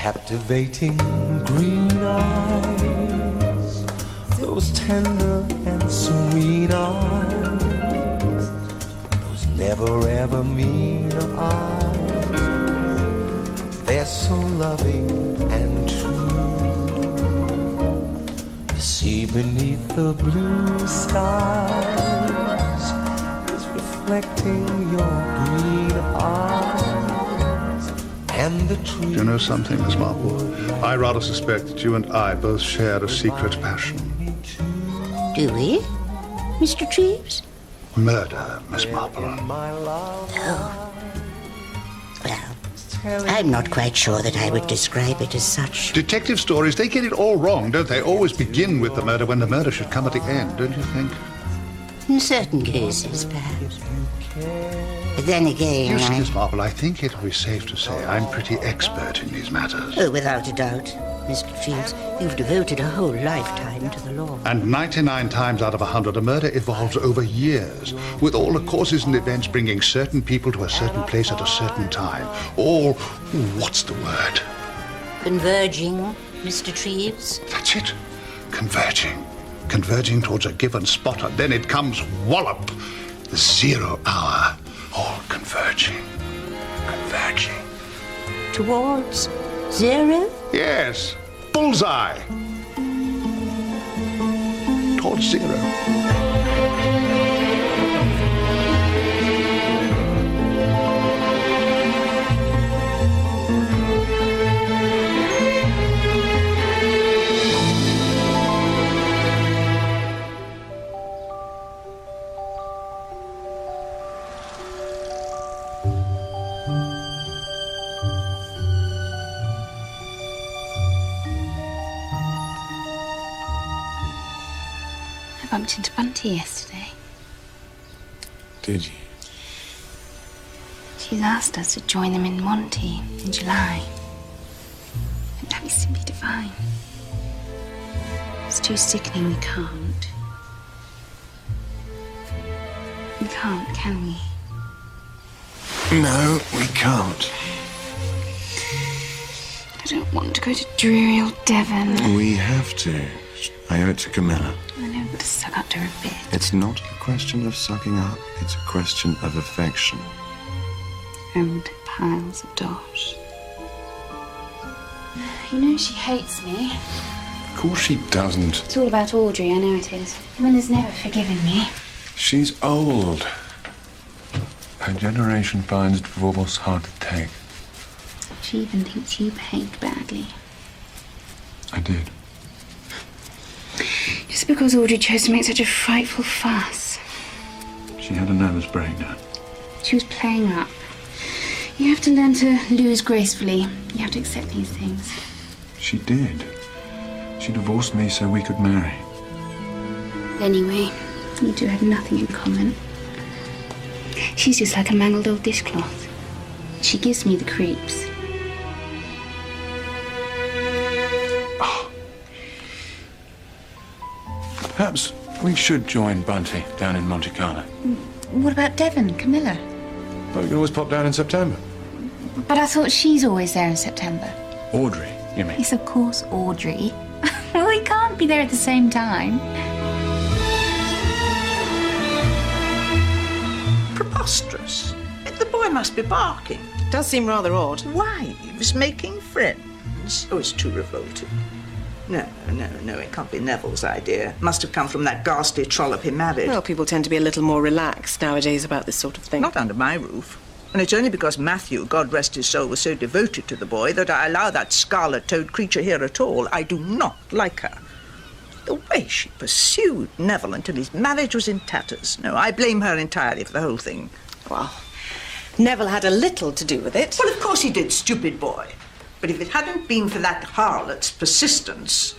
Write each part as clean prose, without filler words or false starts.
captivating green eyes, those tender and sweet eyes, those never ever mean eyes, they're so loving and true. The sea beneath the blue skies is reflecting your green eyes, and the trees. Do you know something, Miss Marple? I rather suspect that you and I both share a secret passion. Do we, Mr. Treves? Murder, Miss Marple. Oh. Well, I'm not quite sure that I would describe it as such. Detective stories, they get it all wrong, don't they? Always begin with the murder when the murder should come at the end, don't you think? In certain cases, perhaps. But then again, Yes, Miss Marple, I think it would be safe to say I'm pretty expert in these matters. Oh, without a doubt. Mr. Treves, you've devoted a whole lifetime to the law. And 99 times out of 100, a murder evolves over years, with all the causes and events bringing certain people to a certain place at a certain time. All, what's the word? Converging, Mr. Treves? That's it. Converging. Converging towards a given spot, and then it comes wallop. The 0 hour. All converging. Converging. Towards 0? Yes. Bullseye. Towards 0. I bumped into Bunty yesterday. Did you? She's asked us to join them in Monty in July. And that is simply divine. It's too sickening, we can't. We can't, can we? No, we can't. I don't want to go to dreary old Devon. We have to. I owe it to Camilla. I know, but to suck up to her a bit. It's not a question of sucking up. It's a question of affection. And piles of dosh. You know she hates me. Of course she doesn't. It's all about Audrey, I know it is. Camilla's never forgiven me. She's old. Her generation finds divorce hard to take. She even thinks you behaved badly. I did. Just because Audrey chose to make such a frightful fuss. She had a nervous breakdown. She was playing up. You have to learn to lose gracefully. You have to accept these things. She did. She divorced me so we could marry. Anyway, you two have nothing in common. She's just like a mangled old dishcloth. She gives me the creeps. Perhaps we should join Bunty down in Monte Carlo. What about Devon, Camilla? Well, we can always pop down in September. But I thought she's always there in September. Audrey, you mean? Yes, of course, Audrey. Well, we can't be there at the same time. Preposterous. The boy must be barking. Does seem rather odd. Wives making friends. Oh, it's too revolting. No, it can't be Neville's idea. Must have come from that ghastly trollop he married. Well, people tend to be a little more relaxed nowadays about this sort of thing. Not under my roof. And it's only because Matthew, God rest his soul, was so devoted to the boy that I allow that scarlet-toed creature here at all. I do not like her. The way she pursued Neville until his marriage was in tatters. No, I blame her entirely for the whole thing. Well, Neville had a little to do with it. Well, of course he did, stupid boy. But if it hadn't been for that harlot's persistence...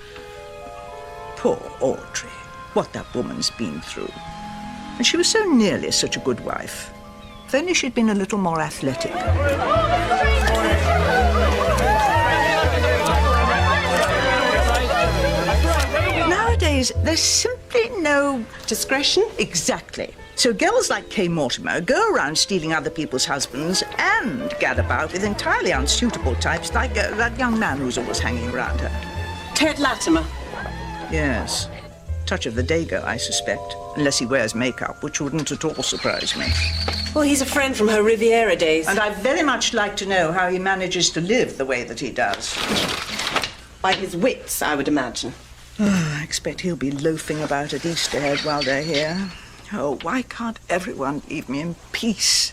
Poor Audrey. What that woman's been through. And she was so nearly such a good wife. If only she'd been a little more athletic. Nowadays, there's simply no... Discretion? Exactly. So girls like Kay Mortimer go around stealing other people's husbands and gad about with entirely unsuitable types like that young man who's always hanging around her. Ted Latimer. Yes. Touch of the Dago, I suspect. Unless he wears makeup, which wouldn't at all surprise me. Well, he's a friend from her Riviera days. And I'd very much like to know how he manages to live the way that he does. By his wits, I would imagine. I expect he'll be loafing about at Easter while they're here. Oh, why can't everyone leave me in peace?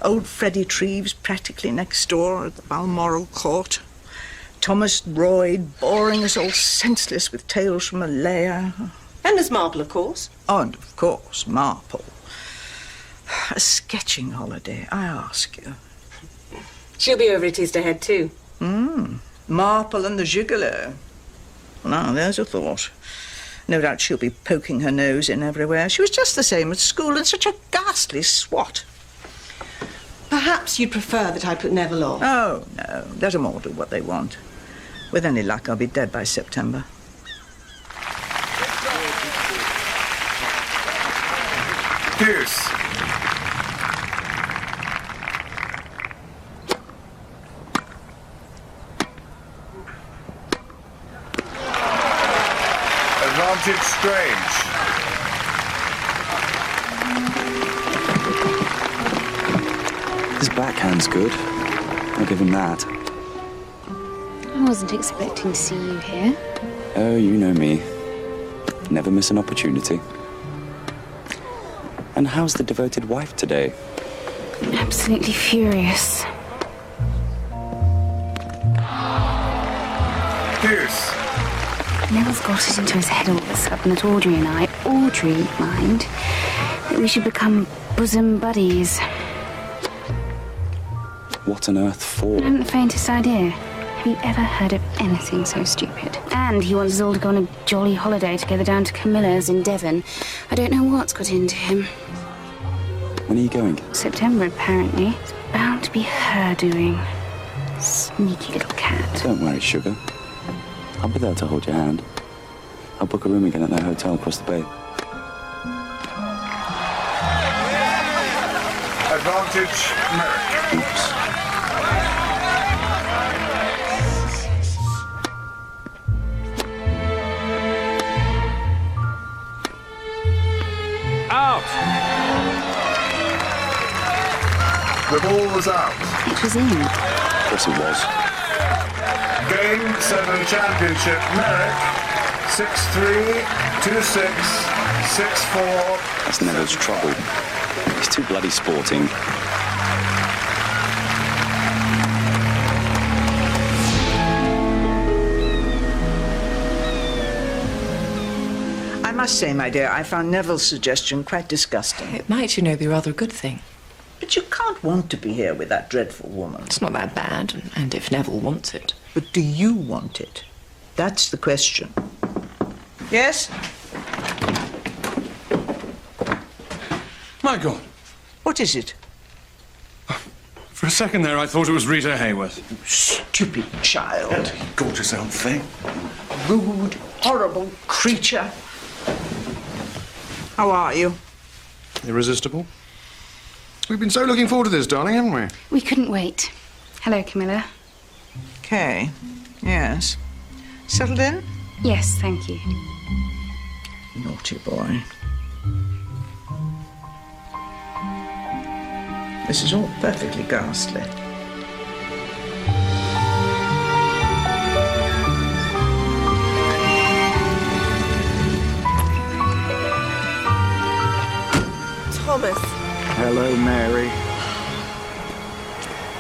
Old Freddie Treves practically next door at the Balmoral Court. Thomas Royd boring us all senseless with tales from Malaya. And Miss Marple, of course. Oh, and of course, Marple. A sketching holiday, I ask you. She'll be over at Easterhead too. Marple and the gigolo. Now, there's a thought. No doubt she'll be poking her nose in everywhere. She was just the same at school and such a ghastly swot. Perhaps you'd prefer that I put Neville off. Oh, no. Let them all do what they want. With any luck, I'll be dead by September. Pierce. Advantage Strange. His backhand's good. I'll give him that. I wasn't expecting to see you here. Oh, you know me. Never miss an opportunity. And how's the devoted wife today? Absolutely furious. Pierce. Neville's got it into his head all of a sudden that Audrey, mind, that we should become bosom buddies. What on earth for? I haven't the faintest idea. Have you ever heard of anything so stupid? And he wants us all to go on a jolly holiday together down to Camilla's in Devon. I don't know what's got into him. When are you going? September, apparently. It's bound to be her doing. Sneaky little cat. Don't worry, sugar. I'll be there to hold your hand. I'll book a room again at that hotel across the bay. Advantage Merrick. Oops. Out! The ball was out. It was in. Of course it was. Game 7 championship, Merrick, 6-3, 2-6, 6-4. That's Neville's trouble. He's too bloody sporting. I must say, my dear, I found Neville's suggestion quite disgusting. It might, you know, be rather a good thing. But you can't want to be here with that dreadful woman. It's not that bad, and if Neville wants it. But do you want it? That's the question. Yes? My God. What is it? For a second there, I thought it was Rita Hayworth. Stupid child. Gorgeous old thing. Rude, horrible creature. How are you? Irresistible. We've been so looking forward to this, darling, haven't we? We couldn't wait. Hello, Camilla. Kay. Yes. Settled in? Yes, thank you. Naughty boy. This is all perfectly ghastly. Thomas. Hello, Mary.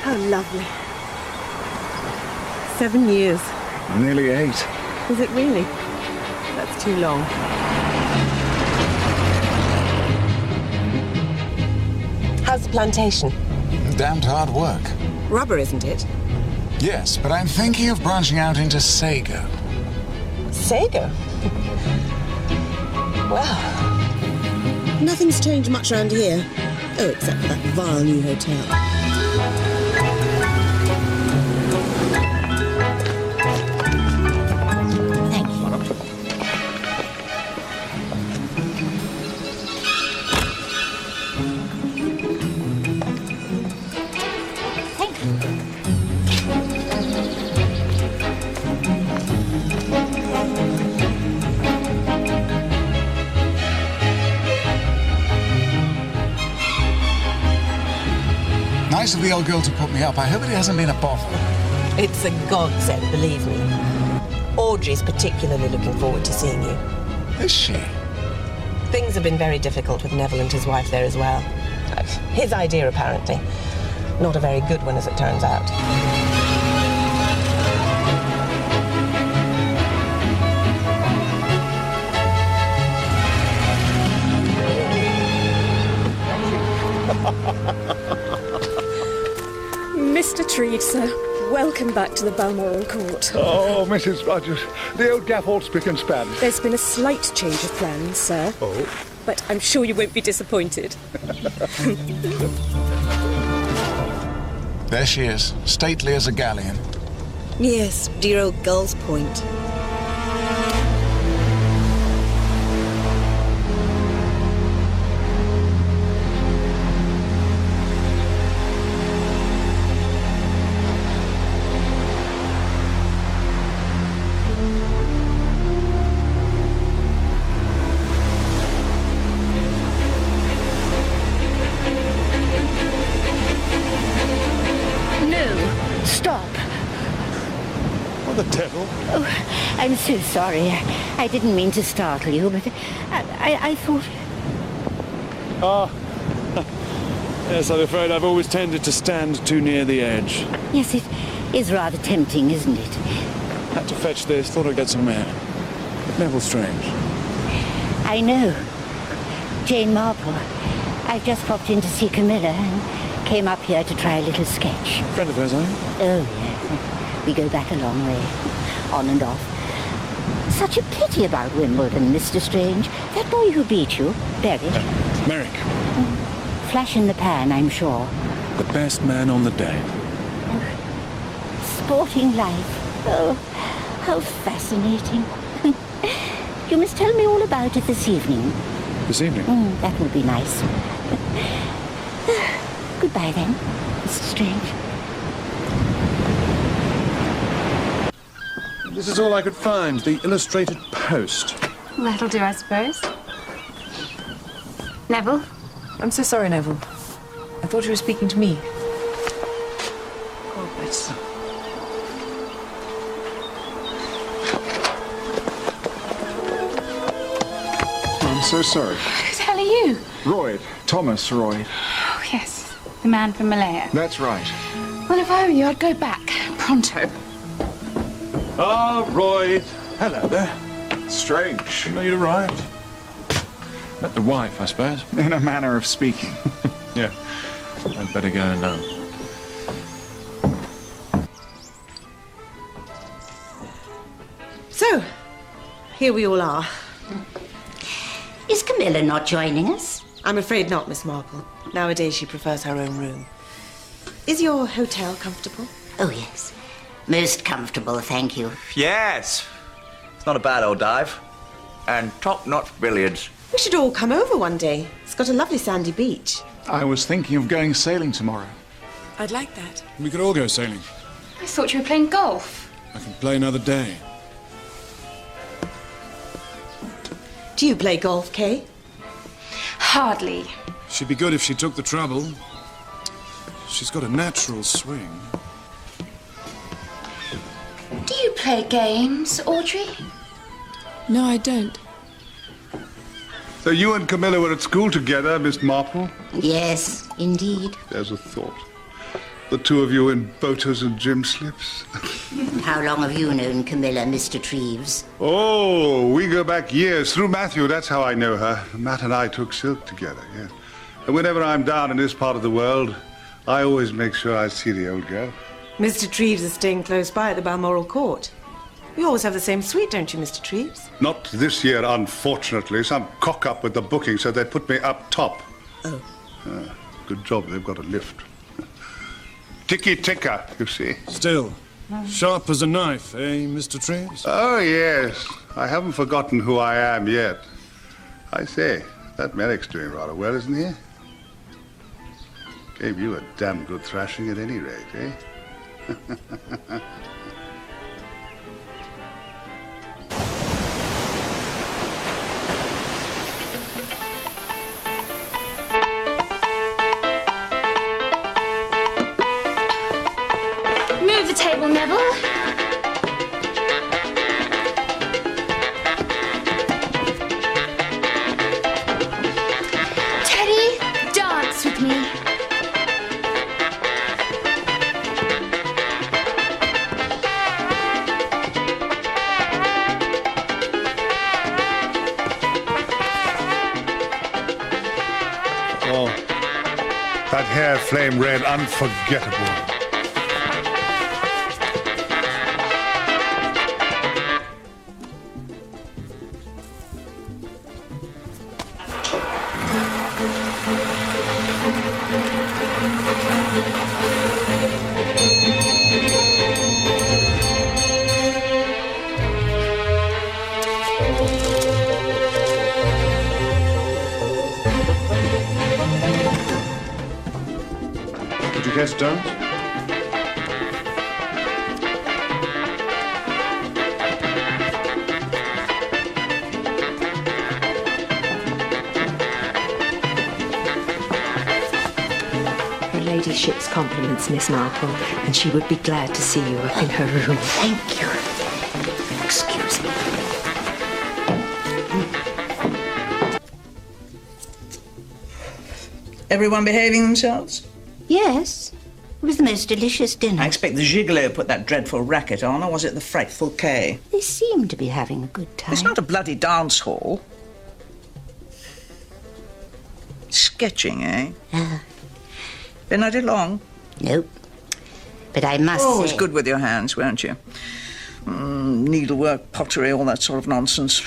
How lovely. 7 years. Nearly 8. Is it really? That's too long. How's the plantation? Damned hard work. Rubber, isn't it? Yes, but I'm thinking of branching out into sago. Sago? Well, nothing's changed much around here. Oh, except for that vile new hotel. Thank you. Nice of the old girl to put me up. I hope it hasn't been a bother. It's a godsend, believe me. Audrey's particularly looking forward to seeing you. Is she? Things have been very difficult with Neville and his wife there as well. His idea, apparently. Not a very good one, as it turns out. Mr. Treves, sir. Welcome back to the Balmoral Court. Oh, Mrs. Rogers, the old gaff all spick and span. There's been a slight change of plans, sir. Oh? But I'm sure you won't be disappointed. There she is, stately as a galleon. Yes, dear old Gull's Point. I'm so sorry. I didn't mean to startle you, but I thought... Ah. Yes, I'm afraid I've always tended to stand too near the edge. Yes, it is rather tempting, isn't it? Had to fetch this, thought I'd get some air. But Neville's strange. I know. Jane Marple. I've just popped in to see Camilla and came up here to try a little sketch. Friend of hers, are you? Oh, yes. We go back a long way. On and off. Such a pity about Wimbledon, Mr. Strange. That boy who beat you, Berwick. Merrick. Flash in the pan, I'm sure. The best man on the day. Sporting life. Oh, how fascinating. You must tell me all about it this evening. This evening? That would be nice. Goodbye then, Mr. Strange. This is all I could find, the illustrated post. Well, that'll do, I suppose. Neville? I'm so sorry, Neville. I thought you were speaking to me. Robert. I'm so sorry. Who the hell are you? Royd. Thomas Royd. Oh, yes. The man from Malaya. That's right. Well, if I were you, I'd go back. Pronto. Ah, Royd. Hello there. Strange. No, you'd arrived. Met the wife, I suppose. In a manner of speaking. Yeah. I'd better go now. So, here we all are. Is Camilla not joining us? I'm afraid not, Miss Marple. Nowadays she prefers her own room. Is your hotel comfortable? Oh, yes. Most comfortable, thank you. Yes. It's not a bad old dive. And top-notch billiards. We should all come over one day. It's got a lovely sandy beach. I was thinking of going sailing tomorrow. I'd like that. We could all go sailing. I thought you were playing golf. I can play another day. Do you play golf, Kay? Hardly. She'd be good if she took the trouble. She's got a natural swing. Do you play games, Audrey? No, I don't. So you and Camilla were at school together, Miss Marple? Yes, indeed. There's a thought. The two of you in boaters and gym slips. How long have you known Camilla, Mr. Treves? Oh, we go back years. Through Matthew, that's how I know her. Matt and I took silk together, yes. And whenever I'm down in this part of the world, I always make sure I see the old girl. Mr. Treves is staying close by at the Balmoral Court. You always have the same suite, don't you, Mr. Treves? Not this year, unfortunately. Some cock-up with the booking, so they put me up top. Oh. Good job, they've got a lift. Ticky-ticker, you see. Still, sharp as a knife, eh, Mr. Treves? Oh, yes. I haven't forgotten who I am yet. I say, that Merrick's doing rather well, isn't he? Gave you a damn good thrashing at any rate, eh? Neville? Teddy, dance with me. Oh, that hair flame red, unforgettable. Care to dance? Her ladyship's compliments, Miss Marple, and she would be glad to see you up in her room. Thank you. Excuse me. Everyone behaving themselves? Yes. It was the most delicious dinner. I expect the gigolo put that dreadful racket on, or was it the frightful Kay? They seemed to be having a good time. It's not a bloody dance hall. Sketching, eh? Been at it long? Nope. But I must say... Always good with your hands, weren't you? Needlework, pottery, all that sort of nonsense.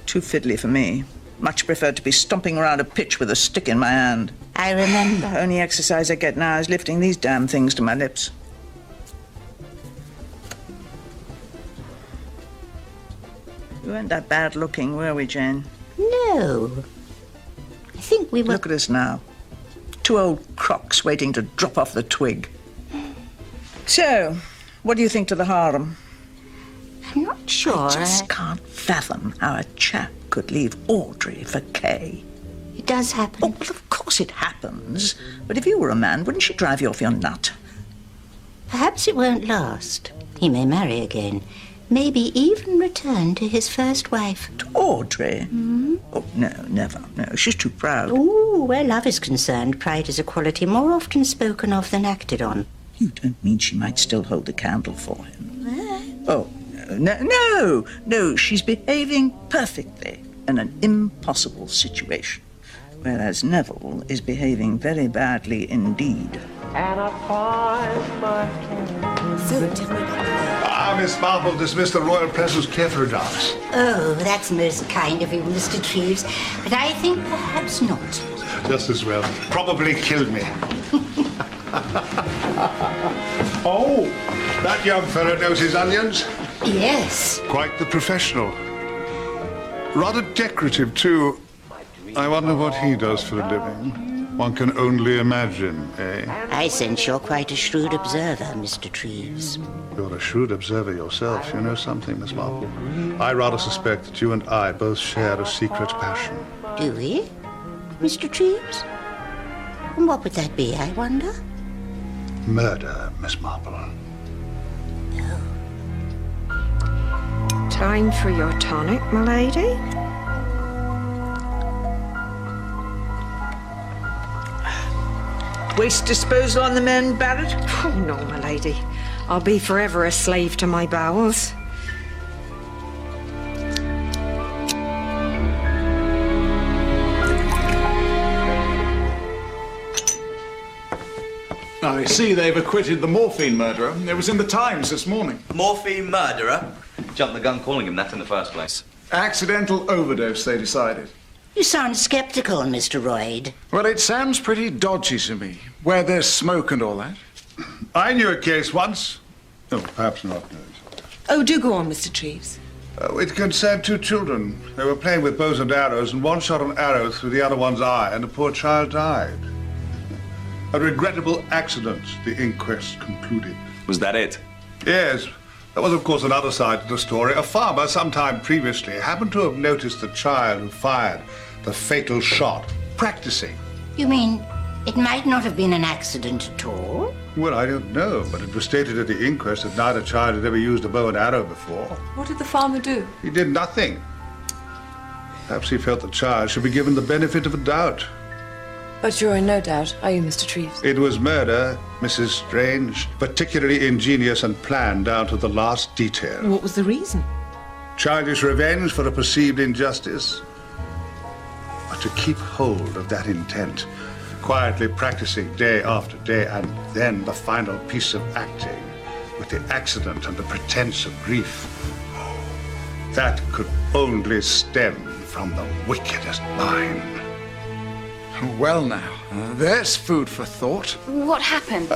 Too fiddly for me. Much preferred to be stomping around a pitch with a stick in my hand. I remember. The only exercise I get now is lifting these damn things to my lips. We weren't that bad looking, were we, Jane? No. I think we were... Look at us now. Two old crocs waiting to drop off the twig. So, what do you think to the harem? I'm not sure. I just can't fathom how a chap could leave Audrey for Kay. It does happen. Oh, well, of course it happens. But if you were a man, wouldn't she drive you off your nut? Perhaps it won't last. He may marry again. Maybe even return to his first wife. To Audrey? Mm-hmm. Oh, no, never. No, she's too proud. Oh, where love is concerned, pride is a quality more often spoken of than acted on. You don't mean she might still hold the candle for him? Oh, no, she's behaving perfectly in an impossible situation, whereas Neville is behaving very badly indeed. And I find my Miss Marple dismissed the royal presence care for a dance. Oh, that's most kind of you, Mr. Treves, but I think perhaps not. Just as well. Probably killed me. Oh, that young fellow knows his onions. Yes. Quite the professional. Rather decorative, too. I wonder what he does for a living. One can only imagine, eh? I sense you're quite a shrewd observer, Mr. Treves. You're a shrewd observer yourself. You know something, Miss Marple? I rather suspect that you and I both share a secret passion. Do we, Mr. Treves? And what would that be, I wonder? Murder, Miss Marple. No. Time for your tonic, my lady? Waste disposal on the men, Barrett? Oh, no, my lady. I'll be forever a slave to my bowels. I see they've acquitted the morphine murderer. It was in the Times this morning. Morphine murderer? Jumped the gun calling him that in the first place. Accidental overdose, they decided. You sound sceptical, Mr. Royd. Well, it sounds pretty dodgy to me, where there's smoke and all that. I knew a case once. Oh, perhaps not. Oh, do go on, Mr. Treves. It concerned two children. They were playing with bows and arrows, and one shot an arrow through the other one's eye, and the poor child died. A regrettable accident, the inquest concluded. Was that it? Yes. There was, of course, another side to the story. A farmer, some time previously, happened to have noticed the child who fired the fatal shot practicing. You mean It might not have been an accident at all. Well, I don't know, but it was stated at the inquest that neither child had ever used a bow and arrow before. What did the farmer do? He did nothing. Perhaps he felt the child should be given the benefit of a doubt. But you're in no doubt, are you, Mr. Treves? It was murder, Mrs. Strange, particularly ingenious and planned down to the last detail. What was the reason? Childish revenge for a perceived injustice. But to keep hold of that intent, quietly practicing day after day, and then the final piece of acting with the accident and the pretense of grief, that could only stem from the wickedest mind. Well now, there's food for thought. What happened?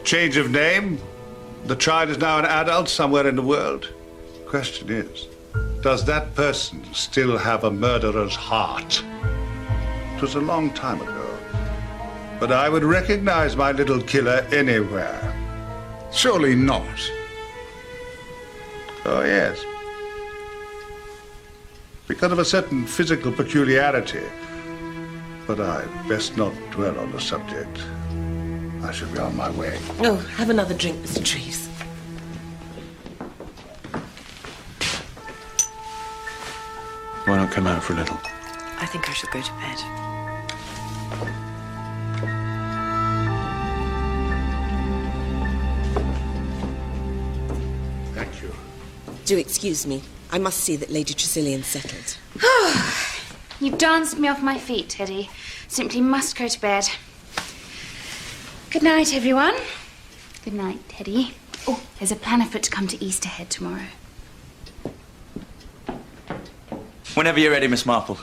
Change of name. The child is now an adult somewhere in the world. Question is, does that person still have a murderer's heart? It was a long time ago, but I would recognize my little killer anywhere. Surely not. Oh, yes. Because of a certain physical peculiarity. But I'd best not dwell on the subject. I should be on my way. Oh, have another drink, Mr. Treves. Why not come out for a little? I think I should go to bed. Thank you. Do excuse me. I must see that Lady Tressilian's settled. You danced me off my feet, Teddy. Simply must go to bed. Good night, everyone. Good night, Teddy. Oh, there's a plan afoot to come to Easterhead tomorrow. Whenever you're ready, Miss Marple.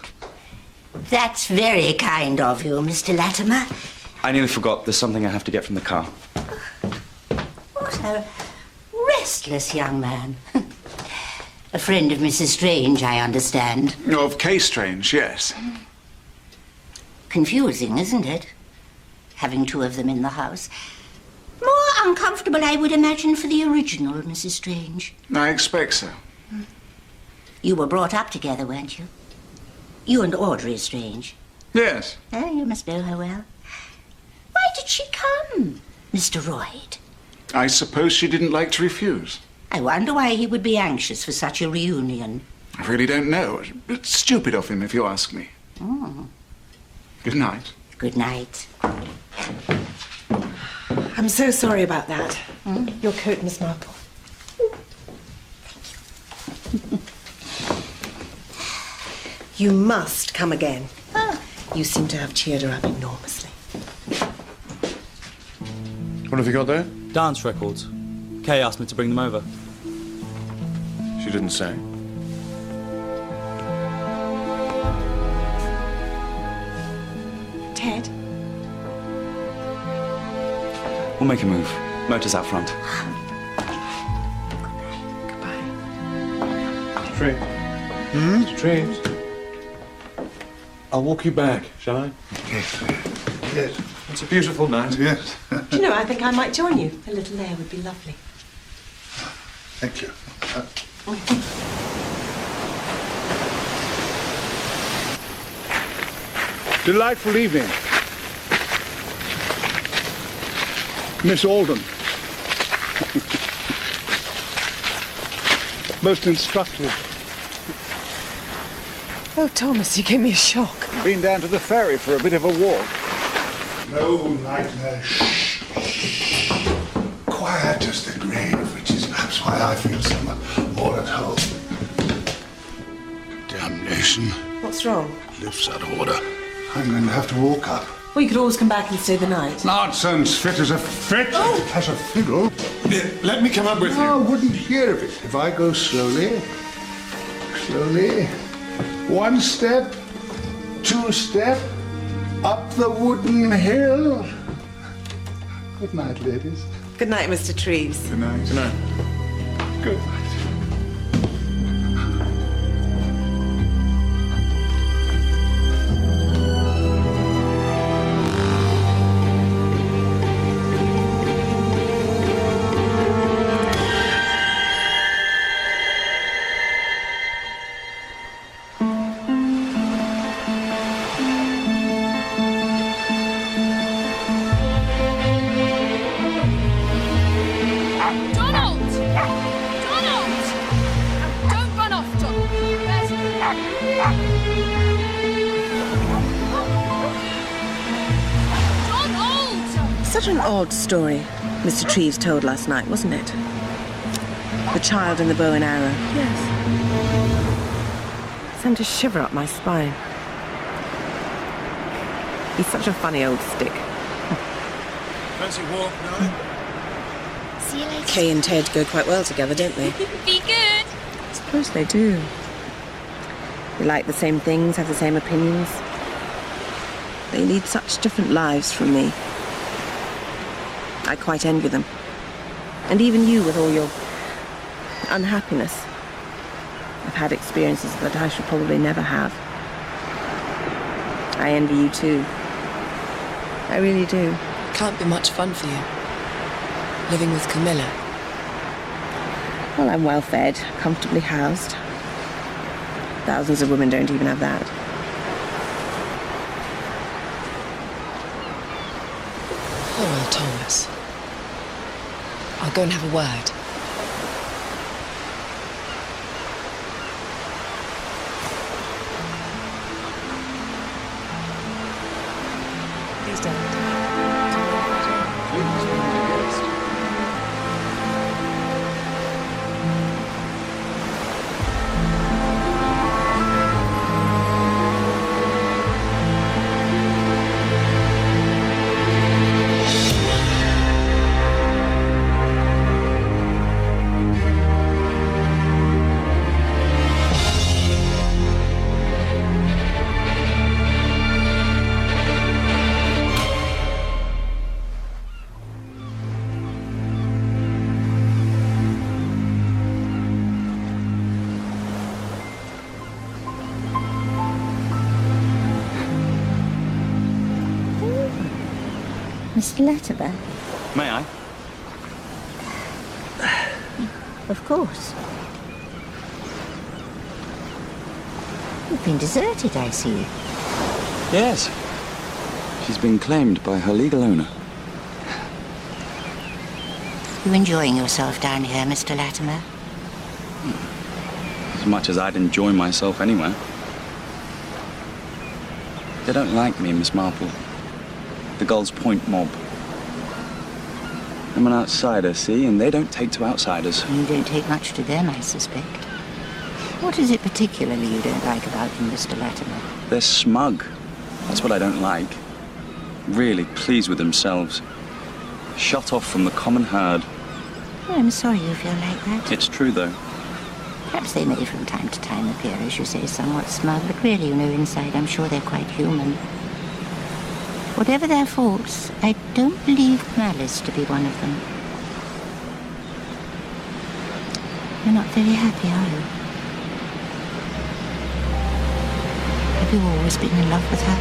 That's very kind of you, Mr. Latimer. I nearly forgot. There's something I have to get from the car. What a restless young man. A friend of Mrs. Strange, I understand. Of Kay Strange, yes. Confusing, isn't it? Having two of them in the house. More uncomfortable, I would imagine, for the original Mrs. Strange. I expect so. You were brought up together, weren't you? You and Audrey Strange. Yes. Oh, you must know her well. Why did she come, Mr. Royd? I suppose she didn't like to refuse. I wonder why he would be anxious for such a reunion. I really don't know. It's stupid of him, if you ask me. Oh. Good night. Good night. I'm so sorry about that. Your coat, Miss Marple. You must come again. You seem to have cheered her up enormously. What have you got there? Dance records. Kay asked me to bring them over. She didn't say. Ted? We'll make a move. Motor's out front. Treves. Treves. I'll walk you back, shall I? Yes. Yes. It's a beautiful night. Yes. Do you know, I think I might join you. A little air would be lovely. Thank you. Delightful evening. Miss Alden. Most instructive. Oh, Thomas, you gave me a shock. Been down to the ferry for a bit of a walk. No nightmare. Shh. Quiet as the grave, which is perhaps why I feel so more at home. Damnation. What's wrong? Lift's out of order. I'm going to have to walk up. Well, you could always come back and stay the night. Nonsense. Fit as a fit. Oh. As a fiddle. Let me come up with you. I wouldn't hear of it. If I go slowly, slowly, one step, two step, up the wooden hill. Good night, ladies. Good night, Mr. Treves. Good night. Good night. Good night. What an odd story Mr. Treves told last night, wasn't it? The child and the bow and arrow. Yes. It sent a shiver up my spine. He's such a funny old stick. Fancy walk, darling? See you later. Kay and Ted go quite well together, don't they? Be good. I suppose they do. They like the same things, have the same opinions. They lead such different lives from me. I quite envy them. And even you with all your unhappiness. I've had experiences that I should probably never have. I envy you too. I really do. Can't be much fun for you. Living with Camilla. Well, I'm well fed, comfortably housed. Thousands of women don't even have that. Poor old Thomas. I'll go and have a word. Please don't. Mr. Latimer? May I? Of course. You've been deserted, I see. Yes. She's been claimed by her legal owner. You enjoying yourself down here, Mr. Latimer? As much as I'd enjoy myself anywhere. They don't like me, Miss Marple. The Gull's Point mob. I'm an outsider, see, and they don't take to outsiders. You don't take much to them, I suspect. What is it particularly you don't like about them, Mr. Latimer? They're smug. That's what I don't like. Really pleased with themselves. Shut off from the common herd. Well, I'm sorry you feel like that. It's true, though. Perhaps they may from time to time appear, as you say, somewhat smug, but really, you know, inside, I'm sure they're quite human. Whatever their faults, I don't believe malice to be one of them. You're not very happy, are you? Have you always been in love with her?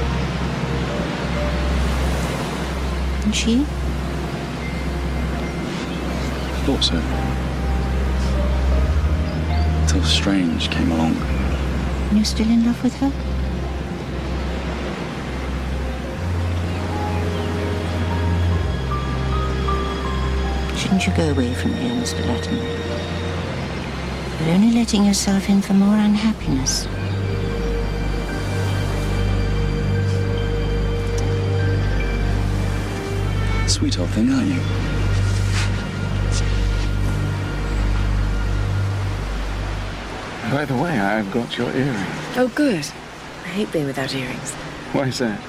And she? Thought so. Until Strange came along. And you're still in love with her? Shouldn't you go away from here, Mr. Latimer? You're only letting yourself in for more unhappiness. Sweet old thing, aren't you? By the way, I've got your earring. Oh, good. I hate being without earrings. Why is that?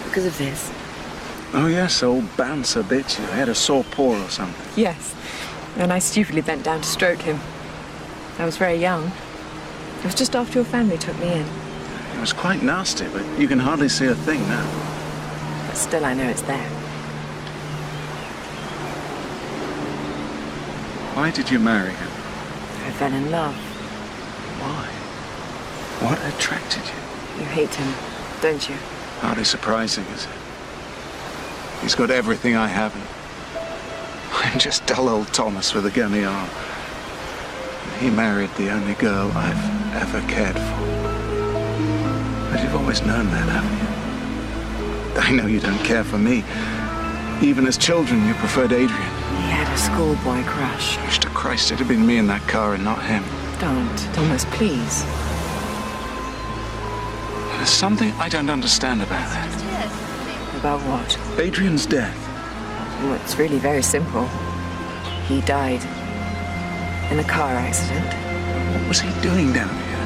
Because of this. Oh, yes, old bouncer bit you. He had a sore paw or something. Yes. And I stupidly bent down to stroke him. I was very young. It was just after your family took me in. It was quite nasty, but you can hardly see a thing now. But still, I know it's there. Why did you marry him? I fell in love. Why? What attracted you? You hate him, don't you? Hardly surprising, is it? He's got everything I haven't. I'm just dull old Thomas with a gunny arm. He married the only girl I've ever cared for. But you've always known that, haven't you? I know you don't care for me. Even as children, you preferred Adrian. He had a schoolboy crush. Wish to Christ it had been me in that car and not him. Don't, Thomas, please. There's something I don't understand about that. About what? Adrian's death. Well, it's really very simple. He died in a car accident. What was he doing down here?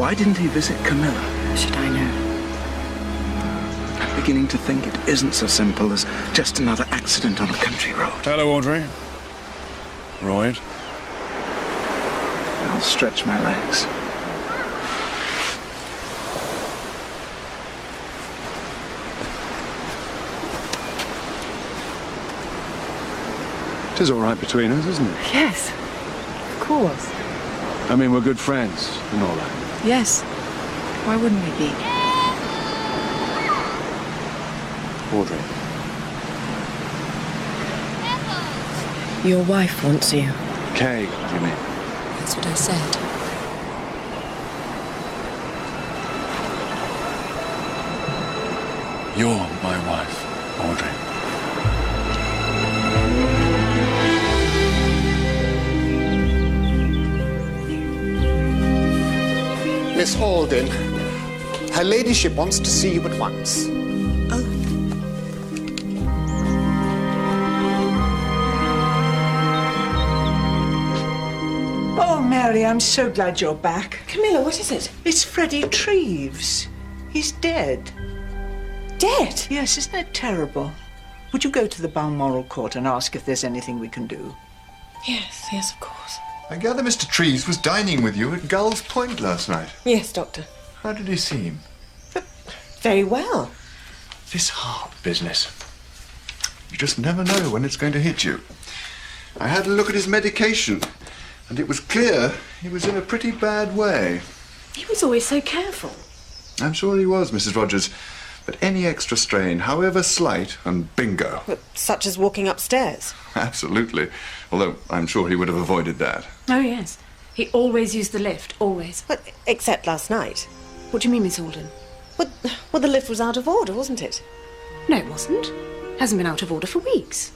Why didn't he visit Camilla? How should I know? I'm beginning to think it isn't so simple as just another accident on a country road. Hello, Audrey. Royd. I'll stretch my legs. It is all right between us, isn't it? Yes, of course. I mean, we're good friends and all that. Yes. Why wouldn't we be? Audrey. Your wife wants you. Kay, do you mean? That's what I said. You're my wife, Audrey. Miss Alden, her ladyship wants to see you at once. Oh, Mary, I'm so glad you're back. Camilla, what is it? It's Freddie Treves. He's dead. Dead? Yes, isn't it terrible? Would you go to the Balmoral Court and ask if there's anything we can do? Yes, of course. I gather Mr. Treves was dining with you at Gull's Point last night. Yes, Doctor. How did he seem? Very well. This heart business. You just never know when it's going to hit you. I had a look at his medication, and it was clear he was in a pretty bad way. He was always so careful. I'm sure he was, Mrs. Rogers. But any extra strain, however slight, and bingo. But such as walking upstairs. Absolutely. Although I'm sure he would have avoided that. Oh, yes. He always used the lift, always. But except last night. What do you mean, Miss Alden? Well, the lift was out of order, wasn't it? No, it wasn't. Hasn't been out of order for weeks.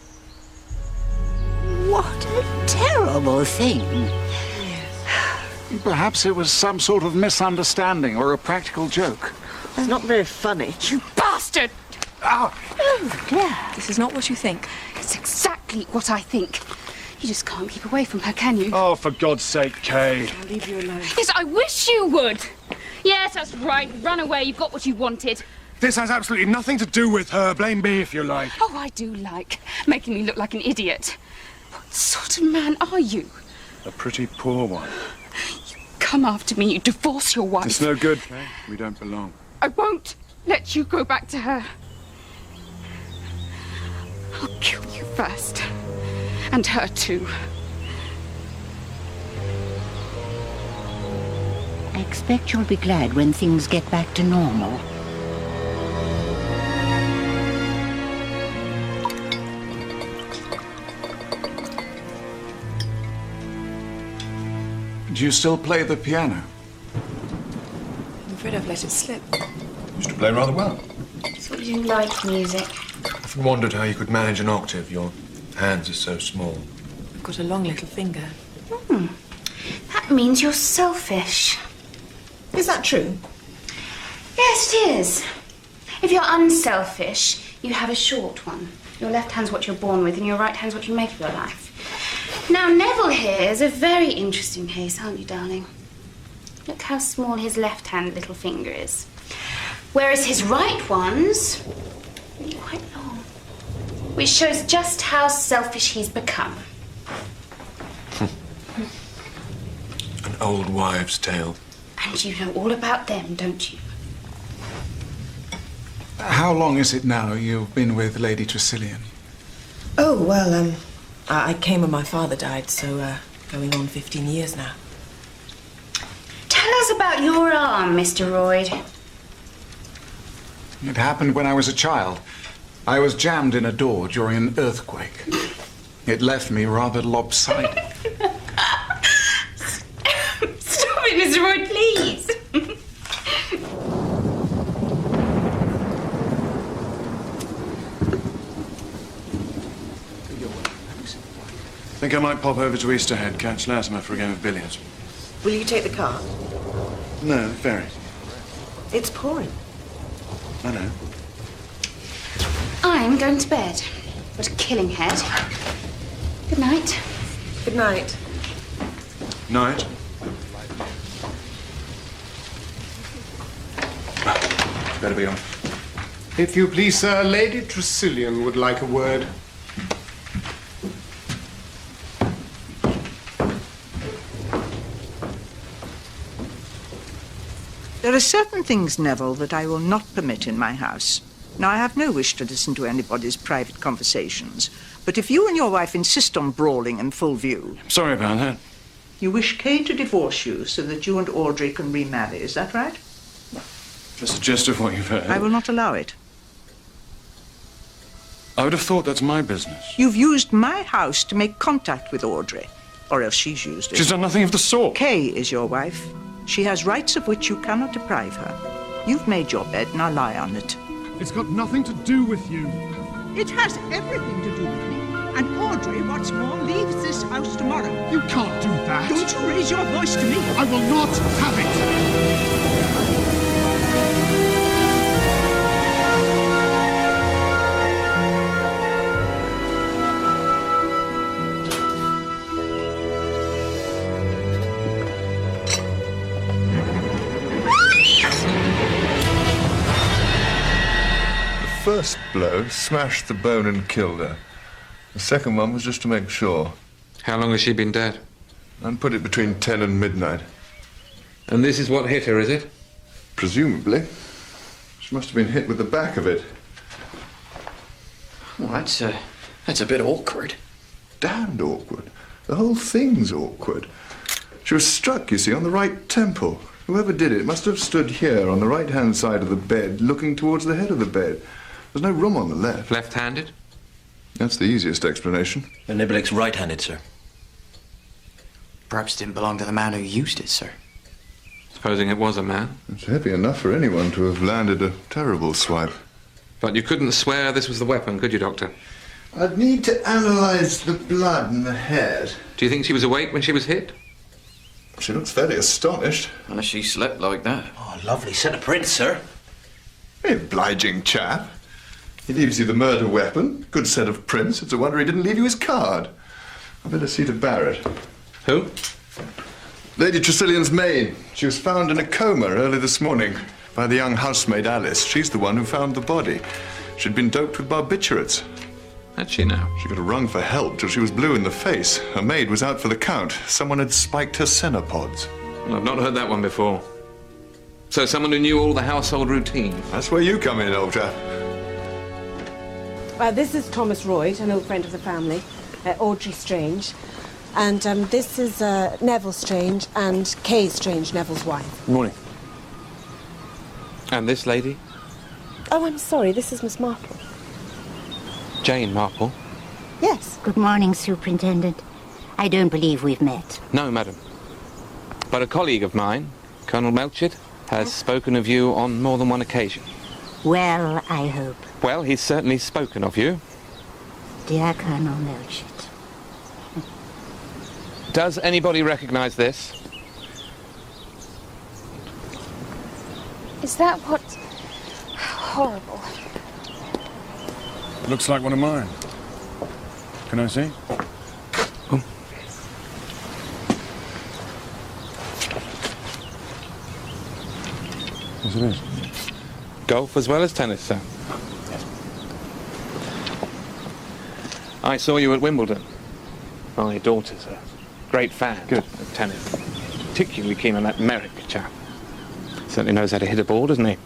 What a terrible thing. Perhaps it was some sort of misunderstanding or a practical joke. It's not very funny. You bastard! Ow! Oh, Claire. This is not what you think. It's exactly what I think. You just can't keep away from her, can you? Oh, for God's sake, Kay. I'll leave you alone. Yes, I wish you would. Yes, that's right. Run away. You've got what you wanted. This has absolutely nothing to do with her. Blame me if you like. Oh, I do like making me look like an idiot. What sort of man are you? A pretty poor one. You come after me. You divorce your wife. It's no good, Kay. We don't belong. I won't let you go back to her. I'll kill you first. And her too. I expect you'll be glad when things get back to normal. Do you still play the piano? I'm afraid I've let it slip. Used to play rather well. So you like music? I've wondered how you could manage an octave. Your hands are so small. I've got a long little finger. That means you're selfish. Is that true? Yes, it is. If you're unselfish, you have a short one. Your left hand's what you're born with and your right hand's what you make of your life. Now, Neville here is a very interesting case, aren't you, darling? Look how small his left-hand little finger is. Whereas his right one's really quite long. Which shows just how selfish he's become. An old wives' tale. And you know all about them, don't you? How long is it now you've been with Lady Tressilian? Oh, well, I came when my father died, so going on 15 years now. Tell us about your arm, Mr. Royd. It happened when I was a child. I was jammed in a door during an earthquake. It left me rather lopsided. Stop it, Mr. Royd, please. I think I might pop over to Easterhead, catch Latimer for a game of billiards. Will you take the car? No, ferry. It's pouring. I know. I'm going to bed. What a killing head. Good night. Good night. Night. Better be on. If you please, sir, Lady Tressilian would like a word. There are certain things, Neville, that I will not permit in my house. Now, I have no wish to listen to anybody's private conversations, but if you and your wife insist on brawling in full view... I'm sorry about that. You wish Kay to divorce you so that you and Audrey can remarry, is that right? Just a gist of what you've heard. I will not allow it. I would have thought that's my business. You've used my house to make contact with Audrey, or else she's used it. She's done nothing of the sort. Kay is your wife. She has rights of which you cannot deprive her. You've made your bed, now lie on it. It's got nothing to do with you. It has everything to do with me. And Audrey, what's more, leaves this house tomorrow. You can't do that. Don't you raise your voice to me. I will not have it. The first blow smashed the bone and killed her. The second one was just to make sure. How long has she been dead? And put it between 10 and midnight. And this is what hit her, is it? Presumably. She must have been hit with the back of it. Well, that's a bit awkward. Damned awkward. The whole thing's awkward. She was struck, you see, on the right temple. Whoever did it must have stood here on the right-hand side of the bed, looking towards the head of the bed. There's no room on the left. Left-handed? That's the easiest explanation. The Niblick's right-handed, sir. Perhaps it didn't belong to the man who used it, sir. Supposing it was a man? It's heavy enough for anyone to have landed a terrible swipe. But you couldn't swear this was the weapon, could you, Doctor? I'd need to analyse the blood and the head. Do you think she was awake when she was hit? She looks fairly astonished. Unless she slept like that. Oh, lovely set of prints, sir. Obliging chap. He leaves you the murder weapon, good set of prints. It's a wonder he didn't leave you his card. I'd better see to Barrett. Who? Lady Tressilian's maid. She was found in a coma early this morning by the young housemaid Alice. She's the one who found the body. She'd been doped with barbiturates. Had she now? She got a rung for help till she was blue in the face. Her maid was out for the count. Someone had spiked her cenopods. Well, I've not heard that one before. So someone who knew all the household routines. That's where you come in, old chap. This is Thomas Royd, an old friend of the family, Audrey Strange. And this is Neville Strange and Kay Strange, Neville's wife. Good morning. And this lady? Oh, I'm sorry, this is Miss Marple. Jane Marple? Yes. Good morning, Superintendent. I don't believe we've met. No, madam. But a colleague of mine, Colonel Melchett, has spoken of you on more than one occasion. Well, I hope. Well, he's certainly spoken of you. Dear Colonel Melchett. Does anybody recognize this? Is that what... Horrible. Looks like one of mine. Can I see? Oh. Yes, it is. Golf as well as tennis, sir. I saw you at Wimbledon. My daughter's a great fan of tennis. Particularly keen on that Merrick chap. Certainly knows how to hit a ball, doesn't he?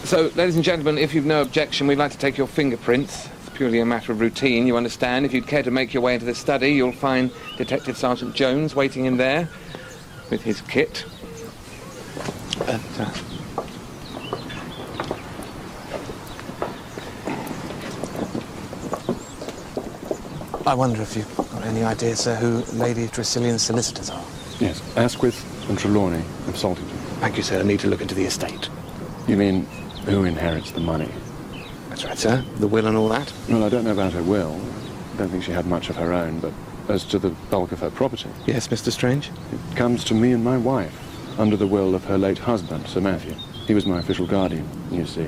So, ladies and gentlemen, if you've no objection, we'd like to take your fingerprints. It's purely a matter of routine, you understand. If you'd care to make your way into the study, you'll find Detective Sergeant Jones waiting in there with his kit. I wonder if you've got any idea, sir, who Lady Tressilian's solicitors are? Yes, Asquith and Trelawney of Saltington. Thank you, sir. I need to look into the estate. You mean who inherits the money? That's right, sir. The will and all that? Well, I don't know about her will. I don't think she had much of her own, but as to the bulk of her property... Yes, Mr. Strange? It comes to me and my wife, under the will of her late husband, Sir Matthew. He was my official guardian, you see.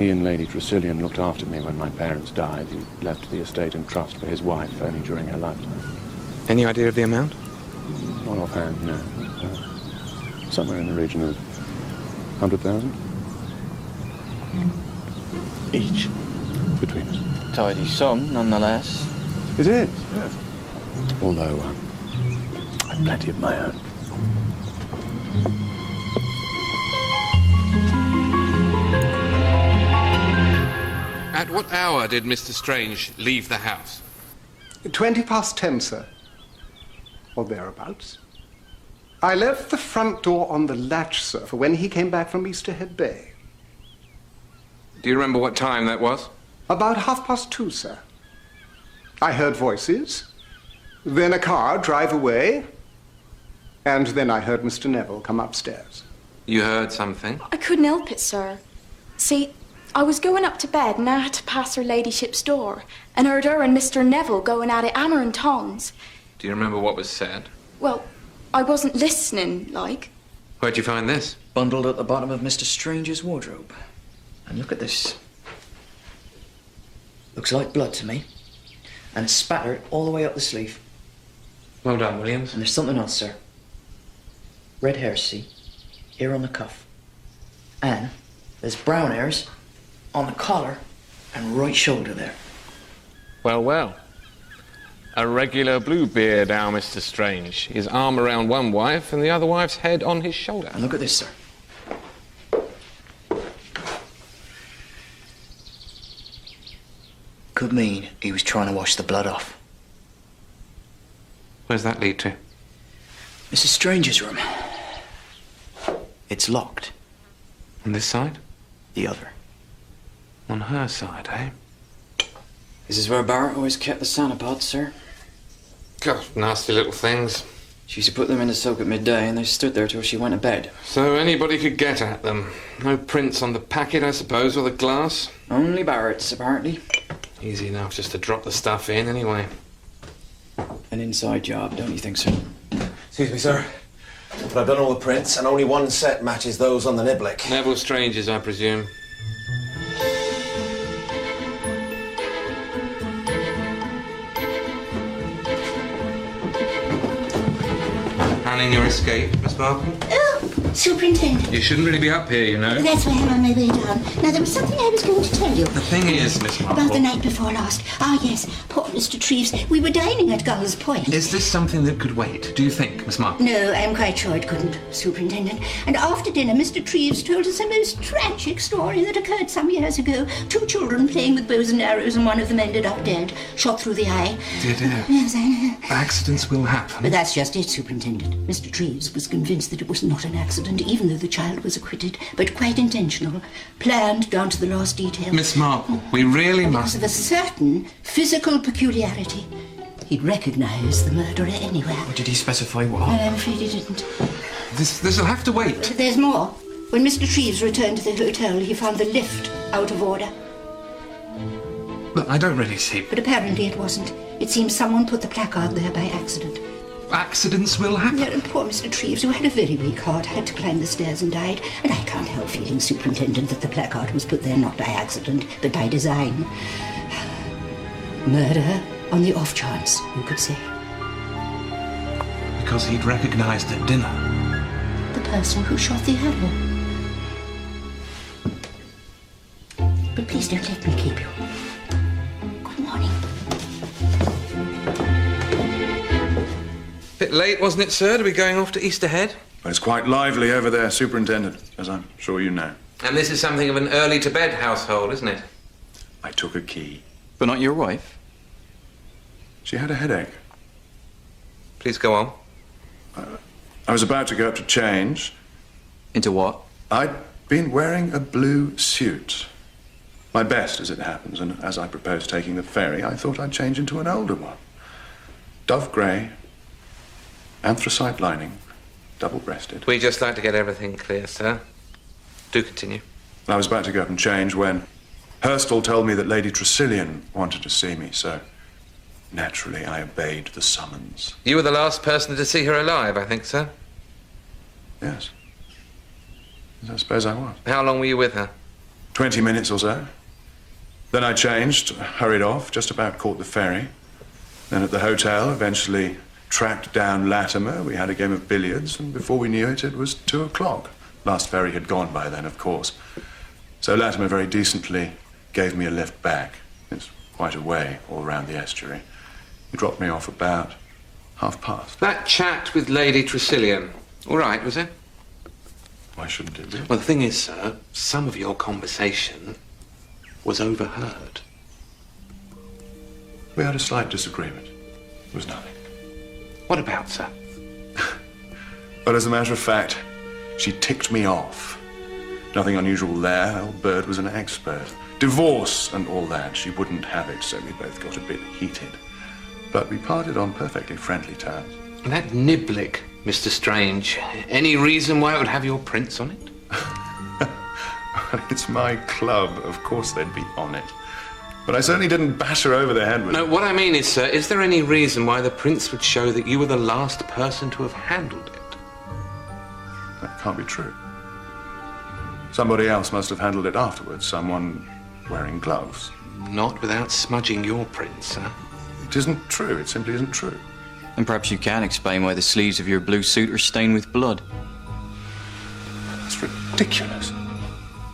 He and Lady Tressilian looked after me when my parents died. He left the estate in trust for his wife only during her lifetime. Any idea of the amount? Not offhand, no. Somewhere in the region of 100,000. Each? Between us. Tidy sum, nonetheless. It is, yes. Although, I've plenty of my own. At what hour did Mr. Strange leave the house? 10:20, sir. Or thereabouts. I left the front door on the latch, sir, for when he came back from Easterhead Bay. Do you remember what time that was? About 2:30, sir. I heard voices, then a car drive away, and then I heard Mr. Neville come upstairs. You heard something? I couldn't help it, sir. See, I was going up to bed and I had to pass her ladyship's door and heard her and Mr. Neville going at it hammer and tongs. Do you remember what was said? Well, I wasn't listening, like. Where'd you find this? Bundled at the bottom of Mr. Strange's wardrobe. And look at this. Looks like blood to me. And it's spattered all the way up the sleeve. Well done, Williams. And there's something else, sir. Red hairs, see? Here on the cuff. And there's brown hairs on the collar and right shoulder there. Well, well. A regular Bluebeard, our Mr. Strange. His arm around one wife and the other wife's head on his shoulder. And look at this, sir. Could mean he was trying to wash the blood off. Where's that lead to? Mrs. Strange's room. It's locked. On this side? The other. On her side, eh? This is where Barrett always kept the Santa pods, sir. God, nasty little things. She used to put them in the soak at midday and they stood there till she went to bed. So anybody could get at them. No prints on the packet, I suppose, or the glass? Only Barrett's, apparently. Easy enough just to drop the stuff in, anyway. An inside job, don't you think, sir? Excuse me, sir. But I've done all the prints and only one set matches those on the niblick. Neville Strange's, I presume. Planning your escape, Miss Markham? Oh, Superintendent. You shouldn't really be up here, you know. That's why I'm on my way down. Now, there was something I was going to tell you. The thing is, Miss Markham... About the night before last. Ah, yes, poor Mr. Treves. We were dining at Gull's Point. Is this something that could wait, do you think, Miss Markham? No, I'm quite sure it couldn't, Superintendent. And after dinner, Mr. Treves told us a most tragic story that occurred some years ago. 2 children playing with bows and arrows, and one of them ended up dead, shot through the eye. Dear, dear. Yes, I know. Accidents will happen. But that's just it, Superintendent. Mr. Treves was convinced that it was not an accident, even though the child was acquitted, but quite intentional, planned down to the last detail. Miss Marple, we really must... Because of a certain physical peculiarity. He'd recognise the murderer anywhere. Did he specify what? I'm afraid he didn't. This'll have to wait. There's more. When Mr. Treves returned to the hotel, he found the lift out of order. Look, I don't really see... But apparently it wasn't. It seems someone put the placard there by accident. Accidents will happen. Yeah, and poor Mr. Treves, who had a very weak heart, had to climb the stairs and died. And I can't help feeling, Superintendent, that the placard was put there not by accident, but by design. Murder on the off chance, you could say. Because he'd recognised at dinner the person who shot the arrow. But please don't let me keep you. Good morning. Bit late, wasn't it, sir, to be going off to Easterhead? Well, it's quite lively over there, Superintendent, as I'm sure you know. And this is something of an early-to-bed household, isn't it? I took a key. But not your wife? She had a headache. Please go on. I was about to go up to change. Into what? I'd been wearing a blue suit. My best, as it happens, and as I proposed taking the ferry, I thought I'd change into an older one. Dove grey, anthracite lining, double-breasted. We just like to get everything clear, sir. Do continue. I was about to go up and change when Hurstel told me that Lady Tressilian wanted to see me, so naturally I obeyed the summons. You were the last person to see her alive, I think, sir? Yes. I suppose I was. How long were you with her? 20 minutes or so. Then I changed, hurried off, just about caught the ferry. Then at the hotel, eventually tracked down Latimer. We had a game of billiards, and before we knew it, it was 2 o'clock. Last ferry had gone by then, of course. So Latimer very decently gave me a lift back. It's quite a way all round the estuary. He dropped me off about past. That chat with Lady Tressilian, all right, was it? Why shouldn't it be? Well, the thing is, sir, some of your conversation was overheard. We had a slight disagreement. It was nothing. What about, sir? But as a matter of fact, she ticked me off. Nothing unusual there. Old Bird was an expert. Divorce and all that, she wouldn't have it, so we both got a bit heated. But we parted on perfectly friendly terms. And that niblick, Mr. Strange, any reason why it would have your prints on it? It's my club. Of course they'd be on it. But I certainly didn't bash her over the head with it. No, what I mean is, sir, is there any reason why the prints would show that you were the last person to have handled it? That can't be true. Somebody else must have handled it afterwards. Someone wearing gloves. Not without smudging your prints, sir. It isn't true. It simply isn't true. And perhaps you can explain why the sleeves of your blue suit are stained with blood. That's ridiculous.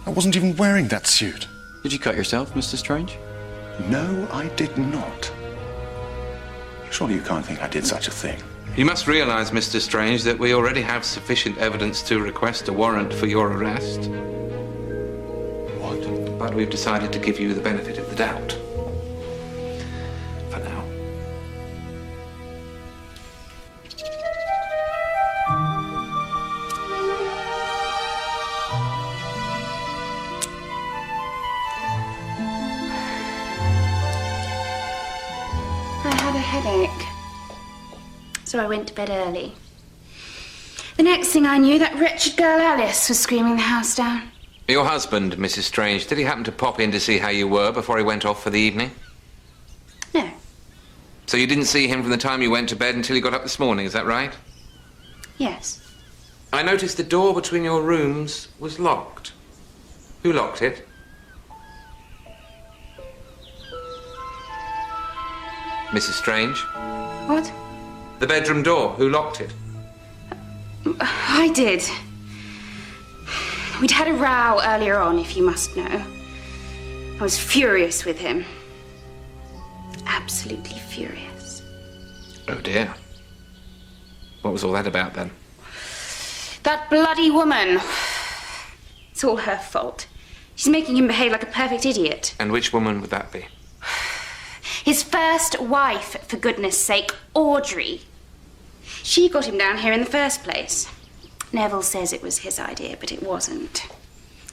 I wasn't even wearing that suit. Did you cut yourself, Mr. Strange? No, I did not. Surely you can't think I did such a thing. You must realize, Mr. Strange, that we already have sufficient evidence to request a warrant for your arrest. What? But we've decided to give you the benefit of the doubt. For now. I had a headache, so I went to bed early. The next thing I knew, that wretched girl Alice was screaming the house down. Your husband, Mrs. Strange, did he happen to pop in to see how you were before he went off for the evening? No. So you didn't see him from the time you went to bed until you got up this morning, is that right? Yes. I noticed the door between your rooms was locked. Who locked it? Mrs. Strange? What? The bedroom door. Who locked it? I did. We'd had a row earlier on, if you must know. I was furious with him. Absolutely furious. Oh, dear. What was all that about, then? That bloody woman. It's all her fault. She's making him behave like a perfect idiot. And which woman would that be? His first wife, for goodness sake, Audrey. She got him down here in the first place. Neville says it was his idea, but it wasn't.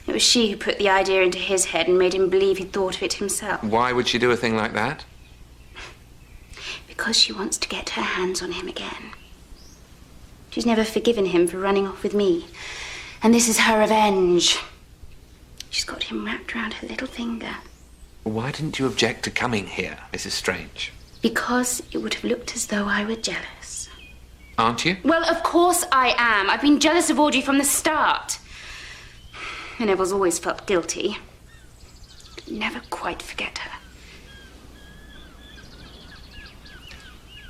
It was she who put the idea into his head and made him believe he'd thought of it himself. Why would she do a thing like that? Because she wants to get her hands on him again. She's never forgiven him for running off with me. And this is her revenge. She's got him wrapped around her little finger. Why didn't you object to coming here, Mrs. Strange? Because it would have looked as though I were jealous. Aren't you? Well, of course I am. I've been jealous of Audrey from the start. And Neville's always felt guilty. Could never quite forget her.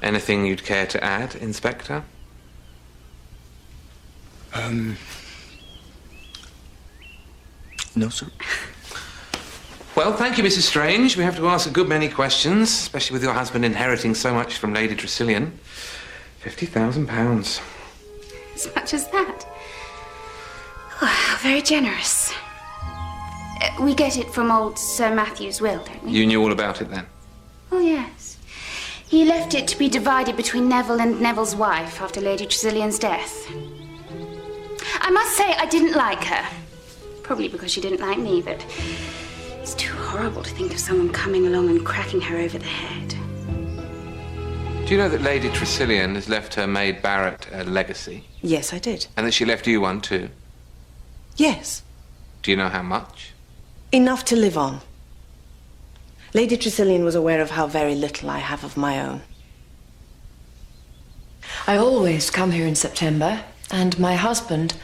Anything you'd care to add, Inspector? No, sir. Well, thank you, Mrs. Strange. We have to ask a good many questions, especially with your husband inheriting so much from Lady Tressilian. £50,000. As much as that? Oh, how very generous. We get it from old Sir Matthew's will, don't we? You knew all about it then? Oh, yes. He left it to be divided between Neville and Neville's wife after Lady Tressilian's death. I must say I didn't like her. Probably because she didn't like me, but it's too horrible to think of someone coming along and cracking her over the head. Do you know that Lady Tressilian has left her maid Barrett a legacy? Yes, I did. And that she left you one too? Yes. Do you know how much? Enough to live on. Lady Tressilian was aware of how very little I have of my own. I always come here in September, and my husband,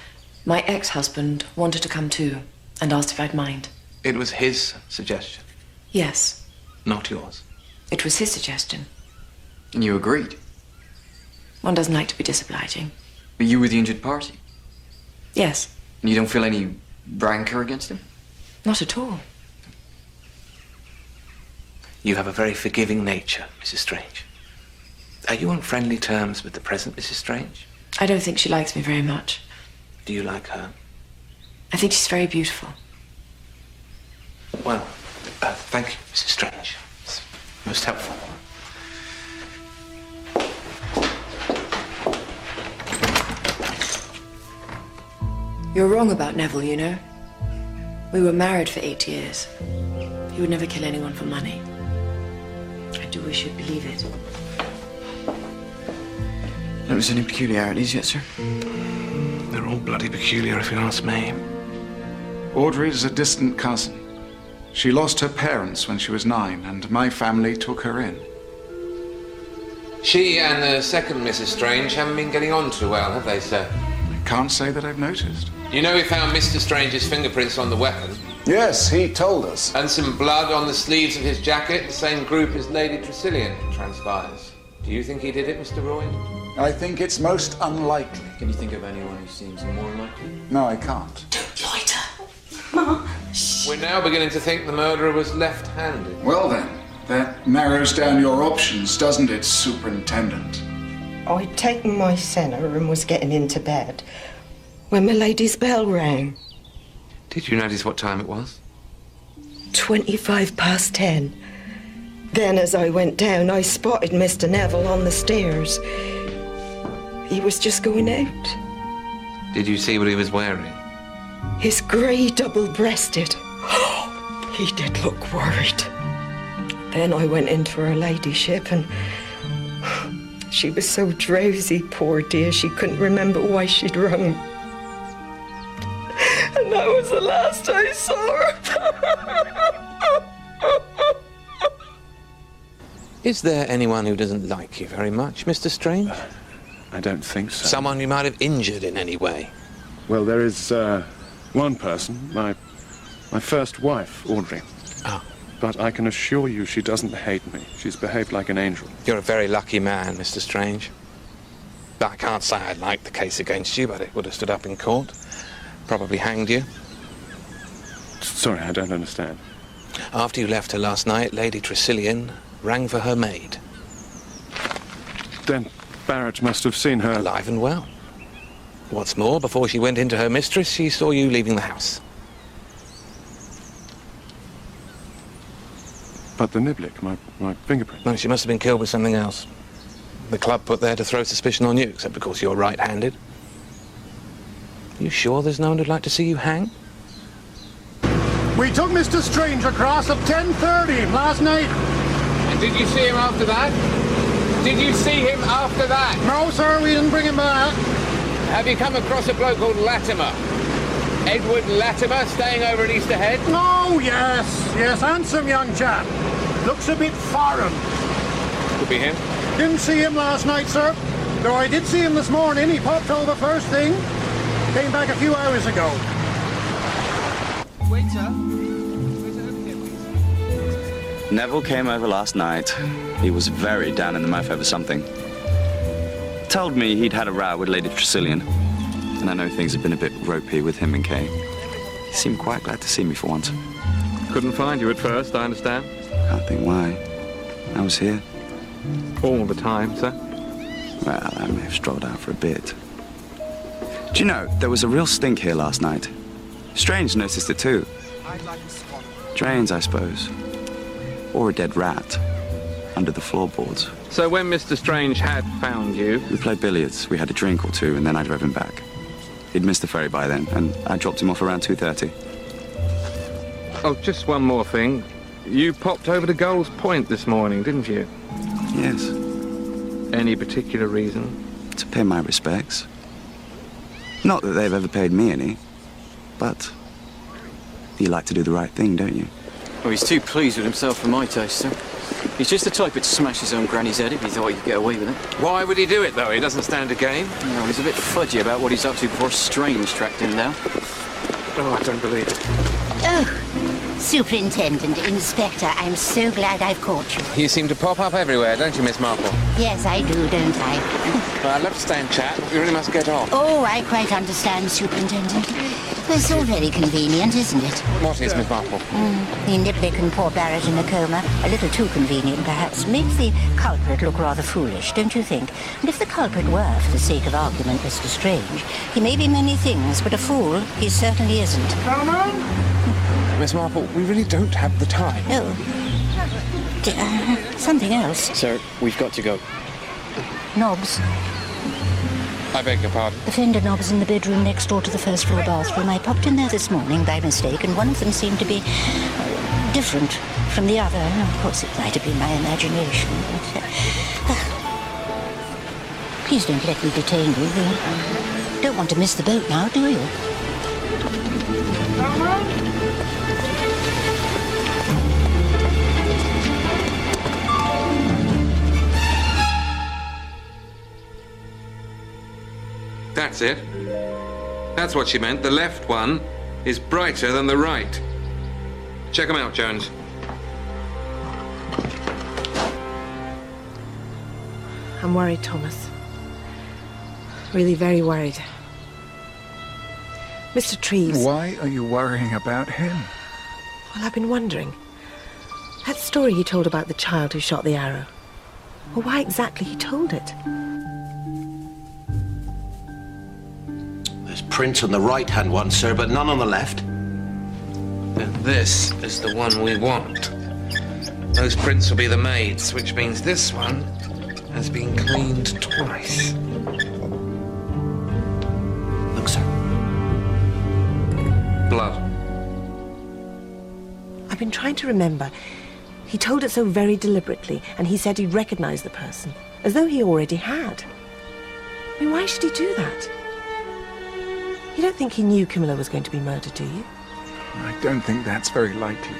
my ex-husband, wanted to come too, and asked if I'd mind. It was his suggestion? Yes. Not yours? It was his suggestion. And you agreed? One doesn't like to be disobliging. But you were the injured party? Yes. And you don't feel any rancor against him? Not at all. You have a very forgiving nature, Mrs. Strange. Are you on friendly terms with the present Mrs. Strange? I don't think she likes me very much. Do you like her? I think she's very beautiful. Well, thank you, Mrs. Strange. It's most helpful. You're wrong about Neville, you know. We were married for 8 years. He would never kill anyone for money. I do wish you'd believe it. Notice any peculiarities yet, sir? They're all bloody peculiar, if you ask me. Audrey is a distant cousin. She lost her parents when she was 9, and my family took her in. She and the second Mrs. Strange haven't been getting on too well, have they, sir? I can't say that I've noticed. You know we found Mr. Strange's fingerprints on the weapon? Yes, he told us. And some blood on the sleeves of his jacket, the same group as Lady Tressilian, it transpires. Do you think he did it, Mr. Roy? I think it's most unlikely. Can you think of anyone who seems more likely? No, I can't. Don't loiter. Mum. We're now beginning to think the murderer was left-handed. Well then, that narrows down your options, doesn't it, Superintendent? I'd taken my senna and was getting into bed when my lady's bell rang. Did you notice what time it was? 10:25. Then as I went down, I spotted Mr. Neville on the stairs. He was just going out. Did you see what he was wearing? His grey double-breasted. He did look worried. Then I went into her ladyship and she was so drowsy, poor dear, she couldn't remember why she'd rung. And that was the last I saw her. Is there anyone who doesn't like you very much, Mr. Strange? I don't think so. Someone you might have injured in any way? Well, there is one person, my first wife, Audrey. Ah. But I can assure you she doesn't hate me. She's behaved like an angel. You're a very lucky man, Mr. Strange. I can't say I'd like the case against you, but it would have stood up in court. Probably hanged you. Sorry, I don't understand. After you left her last night, Lady Tressilian rang for her maid. Then Barrett must have seen her... Alive and well. What's more, before she went into her mistress, she saw you leaving the house. But the niblick, my fingerprint... No, she must have been killed with something else. The club put there to throw suspicion on you, except of course you're right-handed. You sure there's no one who'd like to see you hang? We took Mr. Strange across at 10:30 last night. And did you see him after that? Did you see him after that? No, sir, we didn't bring him back. Have you come across a bloke called Latimer? Edward Latimer, staying over at Easter Head? Oh, yes, handsome young chap. Looks a bit foreign. Could be him. Didn't see him last night, sir. Though I did see him this morning. He popped over first thing. Came back a few hours ago. Waiter. Neville came over last night. He was very down in the mouth over something. Told me he'd had a row with Lady Tressilian. And I know things have been a bit ropey with him and Kay. He seemed quite glad to see me for once. Couldn't find you at first, I understand. Can't think why. I was here. All the time, sir? Well, I may have strolled out for a bit. Do you know, there was a real stink here last night. Strange noticed it too. Drains, I suppose. Or a dead rat. Under the floorboards. So when Mr. Strange had found you... We played billiards. We had a drink or two, and then I drove him back. He'd missed the ferry by then, and I dropped him off around 2:30. Oh, just one more thing. You popped over to Gull's Point this morning, didn't you? Yes. Any particular reason? To pay my respects. Not that they've ever paid me any, but you like to do the right thing, don't you? Oh, he's too pleased with himself for my taste, sir. He's just the type that'd smash his own granny's head if he thought he could get away with it. Why would he do it, though? He doesn't stand a game. No, he's a bit fudgy about what he's up to before Strange tracked him down. Oh, I don't believe it. Oh, Superintendent, Inspector, I'm so glad I've caught you. You seem to pop up everywhere, don't you, Miss Marple? Yes, I do, don't I? Well, I'd love to stay and chat, but we really must get on. Oh, I quite understand, Superintendent. It's all very convenient, isn't it? What is, Miss Marple? The niblick and poor Barrett in a coma. A little too convenient, perhaps. Makes the culprit look rather foolish, don't you think? And if the culprit were, for the sake of argument, Mr. Strange, he may be many things, but a fool he certainly isn't. Miss Marple, we really don't have the time. Oh. Something else. Sir, we've got to go. Knobs. I beg your pardon? The fender knobs in the bedroom next door to the first floor bathroom. I popped in there this morning by mistake, and one of them seemed to be different from the other. Of course, it might have been my imagination, but... Please don't let me detain you. You don't want to miss the boat now, do you? That's it. That's what she meant. The left one is brighter than the right. Check them out, Jones. I'm worried, Thomas. Really very worried. Mr. Treves... Why are you worrying about him? Well, I've been wondering. That story he told about the child who shot the arrow. Well, why exactly he told it? There's print on the right-hand one, sir, but none on the left. Then this is the one we want. Those prints will be the maid's, which means this one has been cleaned twice. Look, sir. Blood. I've been trying to remember. He told it so very deliberately, and he said he'd recognised the person, as though he already had. I mean, why should he do that? You don't think he knew Camilla was going to be murdered, do you? I don't think that's very likely.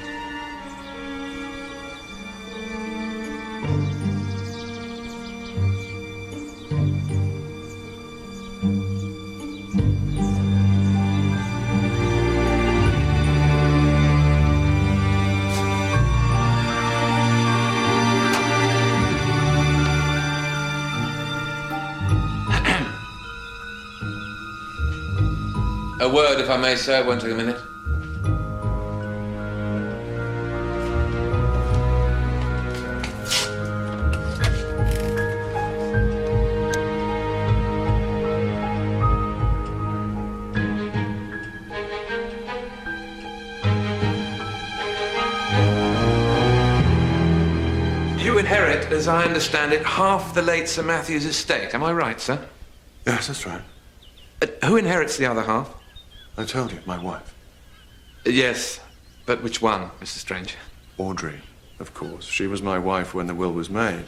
A word, if I may, sir. It won't take a minute. You inherit, as I understand it, half the late Sir Matthew's estate. Am I right, sir? Yes, that's right. Who inherits the other half? I told you, my wife. Yes, but which one, Mr. Strange? Audrey, of course. She was my wife when the will was made.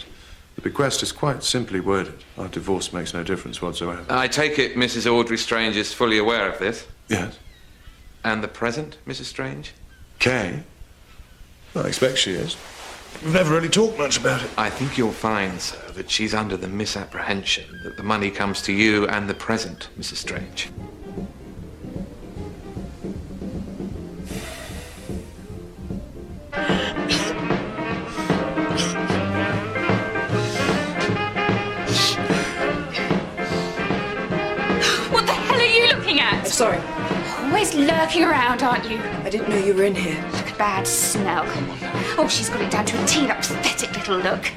The bequest is quite simply worded. Our divorce makes no difference whatsoever. I take it Mrs. Audrey Strange is fully aware of this? Yes. And the present, Mrs. Strange? Kay? I expect she is. We've never really talked much about it. I think you'll find, sir, that she's under the misapprehension that the money comes to you and the present, Mrs. Strange. What the hell are you looking at? Sorry. Always lurking around, aren't you? I didn't know you were in here. Like a bad smell. Oh, she's got it down to a T, that pathetic little look.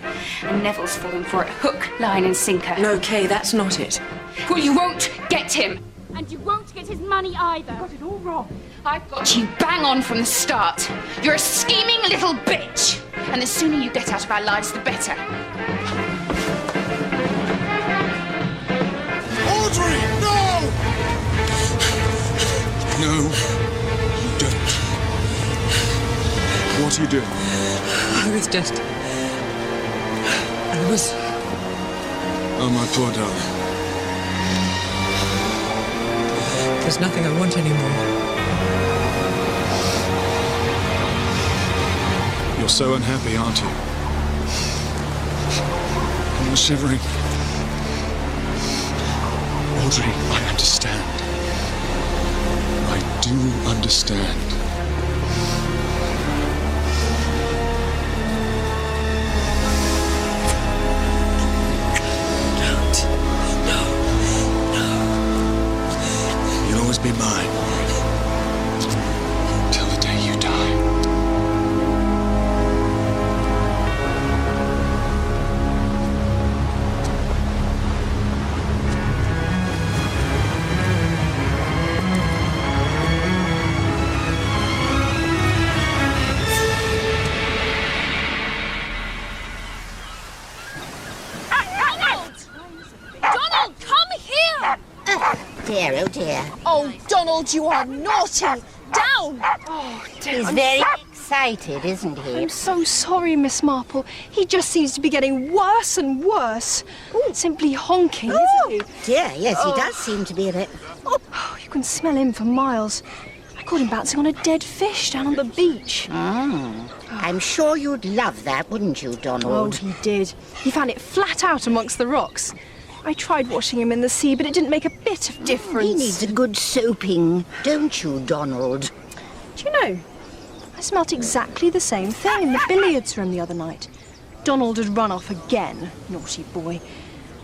And Neville's fallen for it, hook, line and sinker. No, Kay, that's not it. Well, you won't get him. And you won't get his money either. You got it all wrong. I've got you bang on from the start. You're a scheming little bitch. And the sooner you get out of our lives, the better. Audrey, no! No, you don't. What are you doing? I was... Oh, my poor darling. There's nothing I want anymore. You're so unhappy, aren't you? You're shivering. Audrey, I understand. I do understand. dear, oh dear. Oh, Donald, you are naughty! Down! Oh, dear. He's very excited, isn't he? I'm so sorry, Miss Marple. He just seems to be getting worse and worse. Simply honking, isn't he? Dear, yes, he does seem to be a bit... Oh, you can smell him for miles. I caught him bouncing on a dead fish down on the beach. I'm sure you'd love that, wouldn't you, Donald? Oh, he did. He found it flat out amongst the rocks. I tried washing him in the sea, but it didn't make a bit of difference. He needs a good soaping, don't you, Donald? Do you know, I smelt exactly the same thing in the billiards room the other night. Donald had run off again, naughty boy.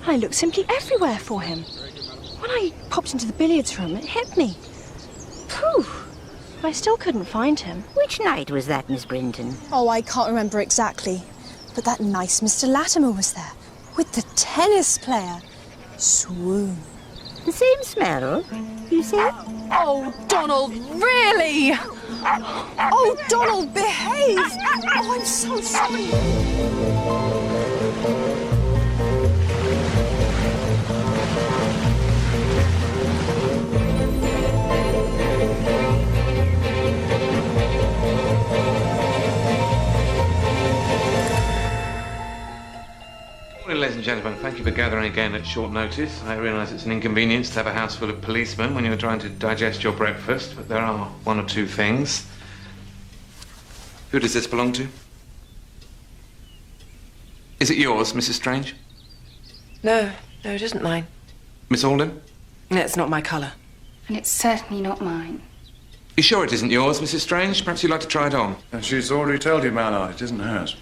I looked simply everywhere for him. When I popped into the billiards room, it hit me. Phew! I still couldn't find him. Which night was that, Miss Brinton? Oh, I can't remember exactly. But that nice Mr. Latimer was there, with the tennis player. Swoon. The same smell, you say? Oh, Donald, really? Oh, Donald, behave! Oh, I'm so sorry. Morning, ladies and gentlemen. Thank you for gathering again at short notice. I realise it's an inconvenience to have a house full of policemen when you're trying to digest your breakfast, but there are one or two things. Who does this belong to? Is it yours, Mrs. Strange? No, it isn't mine. Miss Alden? It's not my colour. And it's certainly not mine. You sure it isn't yours, Mrs. Strange? Perhaps you'd like to try it on. She's already told you, Mallard, it isn't hers.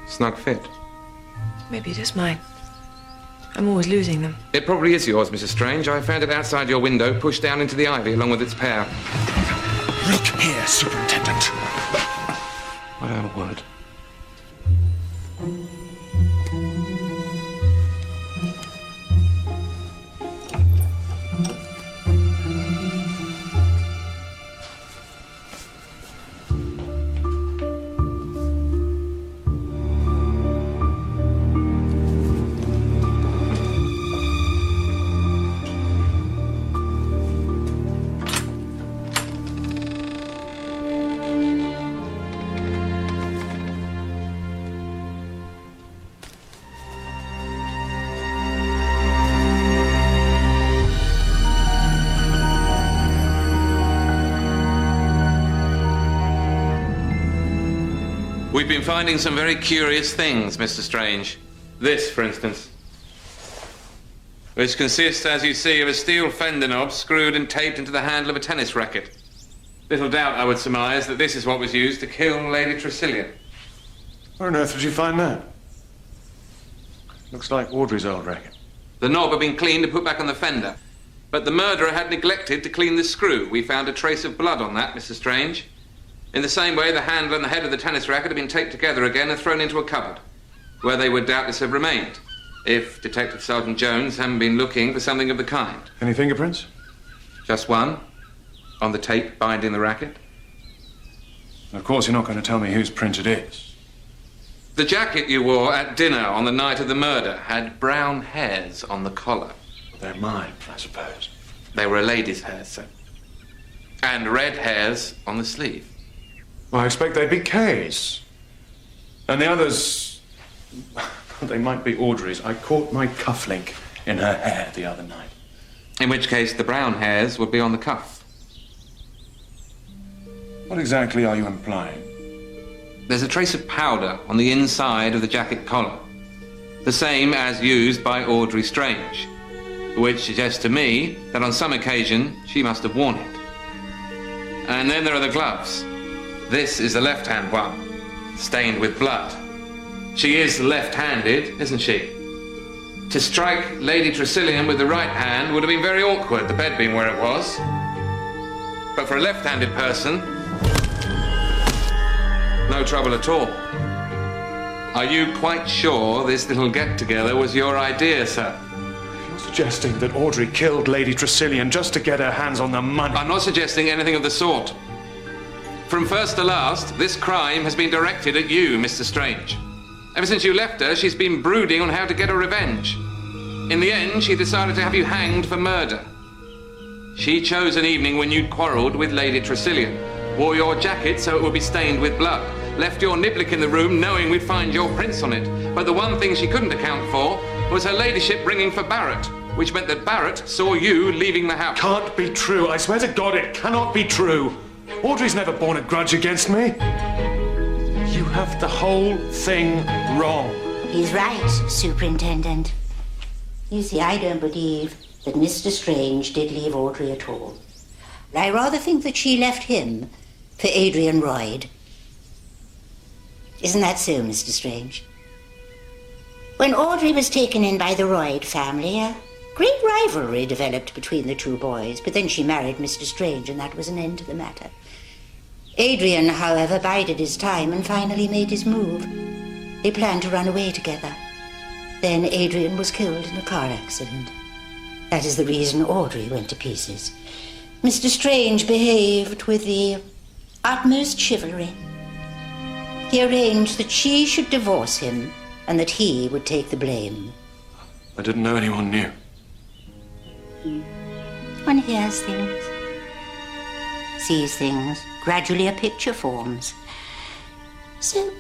Snug fit. Maybe it is mine. I'm always losing them. It probably is yours, Mrs. Strange. I found it outside your window, pushed down into the ivy along with its pair. Look here, Superintendent. What a word. We've been finding some very curious things, Mr. Strange. This, for instance, which consists, as you see, of a steel fender knob screwed and taped into the handle of a tennis racket. Little doubt, I would surmise, that this is what was used to kill Lady Tressilian. Where on earth did you find that? Looks like Audrey's old racket. The knob had been cleaned and put back on the fender, but the murderer had neglected to clean the screw. We found a trace of blood on that, Mr. Strange. In the same way, the handle and the head of the tennis racket had been taped together again and thrown into a cupboard, where they would doubtless have remained, if Detective Sergeant Jones hadn't been looking for something of the kind. Any fingerprints? Just one, on the tape binding the racket. Of course, you're not going to tell me whose print it is. The jacket you wore at dinner on the night of the murder had brown hairs on the collar. They're mine, I suppose. They were a lady's hairs, sir. And red hairs on the sleeve. Well, I expect they'd be Kay's. And the others, they might be Audrey's. I caught my cufflink in her hair the other night. In which case, the brown hairs would be on the cuff. What exactly are you implying? There's a trace of powder on the inside of the jacket collar. The same as used by Audrey Strange, which suggests to me that on some occasion she must have worn it. And then there are the gloves. This is the left-hand one, stained with blood. She is left-handed, isn't she? To strike Lady Tressilian with the right hand would have been very awkward, the bed being where it was. But for a left-handed person, no trouble at all. Are you quite sure this little get-together was your idea, sir? If you're suggesting that Audrey killed Lady Tressilian just to get her hands on the money. I'm not suggesting anything of the sort. From first to last, this crime has been directed at you, Mr. Strange. Ever since you left her, she's been brooding on how to get her revenge. In the end, she decided to have you hanged for murder. She chose an evening when you'd quarrelled with Lady Tressilian, wore your jacket so it would be stained with blood, left your niblick in the room knowing we'd find your prints on it. But the one thing she couldn't account for was her ladyship ringing for Barrett, which meant that Barrett saw you leaving the house. Can't be true. I swear to God it cannot be true. Audrey's never borne a grudge against me. You have the whole thing wrong. He's right, Superintendent. You see, I don't believe that Mr. Strange did leave Audrey at all. I rather think that she left him for Adrian Royd. Isn't that so, Mr. Strange? When Audrey was taken in by the Royd family, a great rivalry developed between the two boys, but then she married Mr. Strange, and that was an end to the matter. Adrian, however, bided his time and finally made his move. They planned to run away together. Then Adrian was killed in a car accident. That is the reason Audrey went to pieces. Mr. Strange behaved with the utmost chivalry. He arranged that she should divorce him and that he would take the blame. I didn't know anyone knew. One hears things, sees things, gradually a picture forms. So,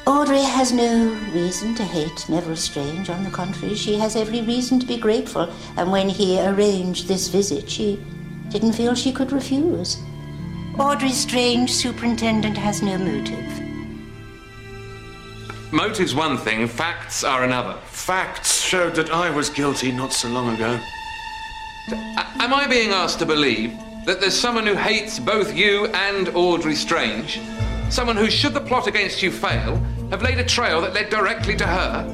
Audrey has no reason to hate Neville Strange. On the contrary, she has every reason to be grateful. And when he arranged this visit, she didn't feel she could refuse. Audrey Strange, Superintendent, has no motive. Motive's one thing, facts are another. Facts showed that I was guilty not so long ago. Am I being asked to believe that there's someone who hates both you and Audrey Strange? Someone who, should the plot against you fail, have laid a trail that led directly to her?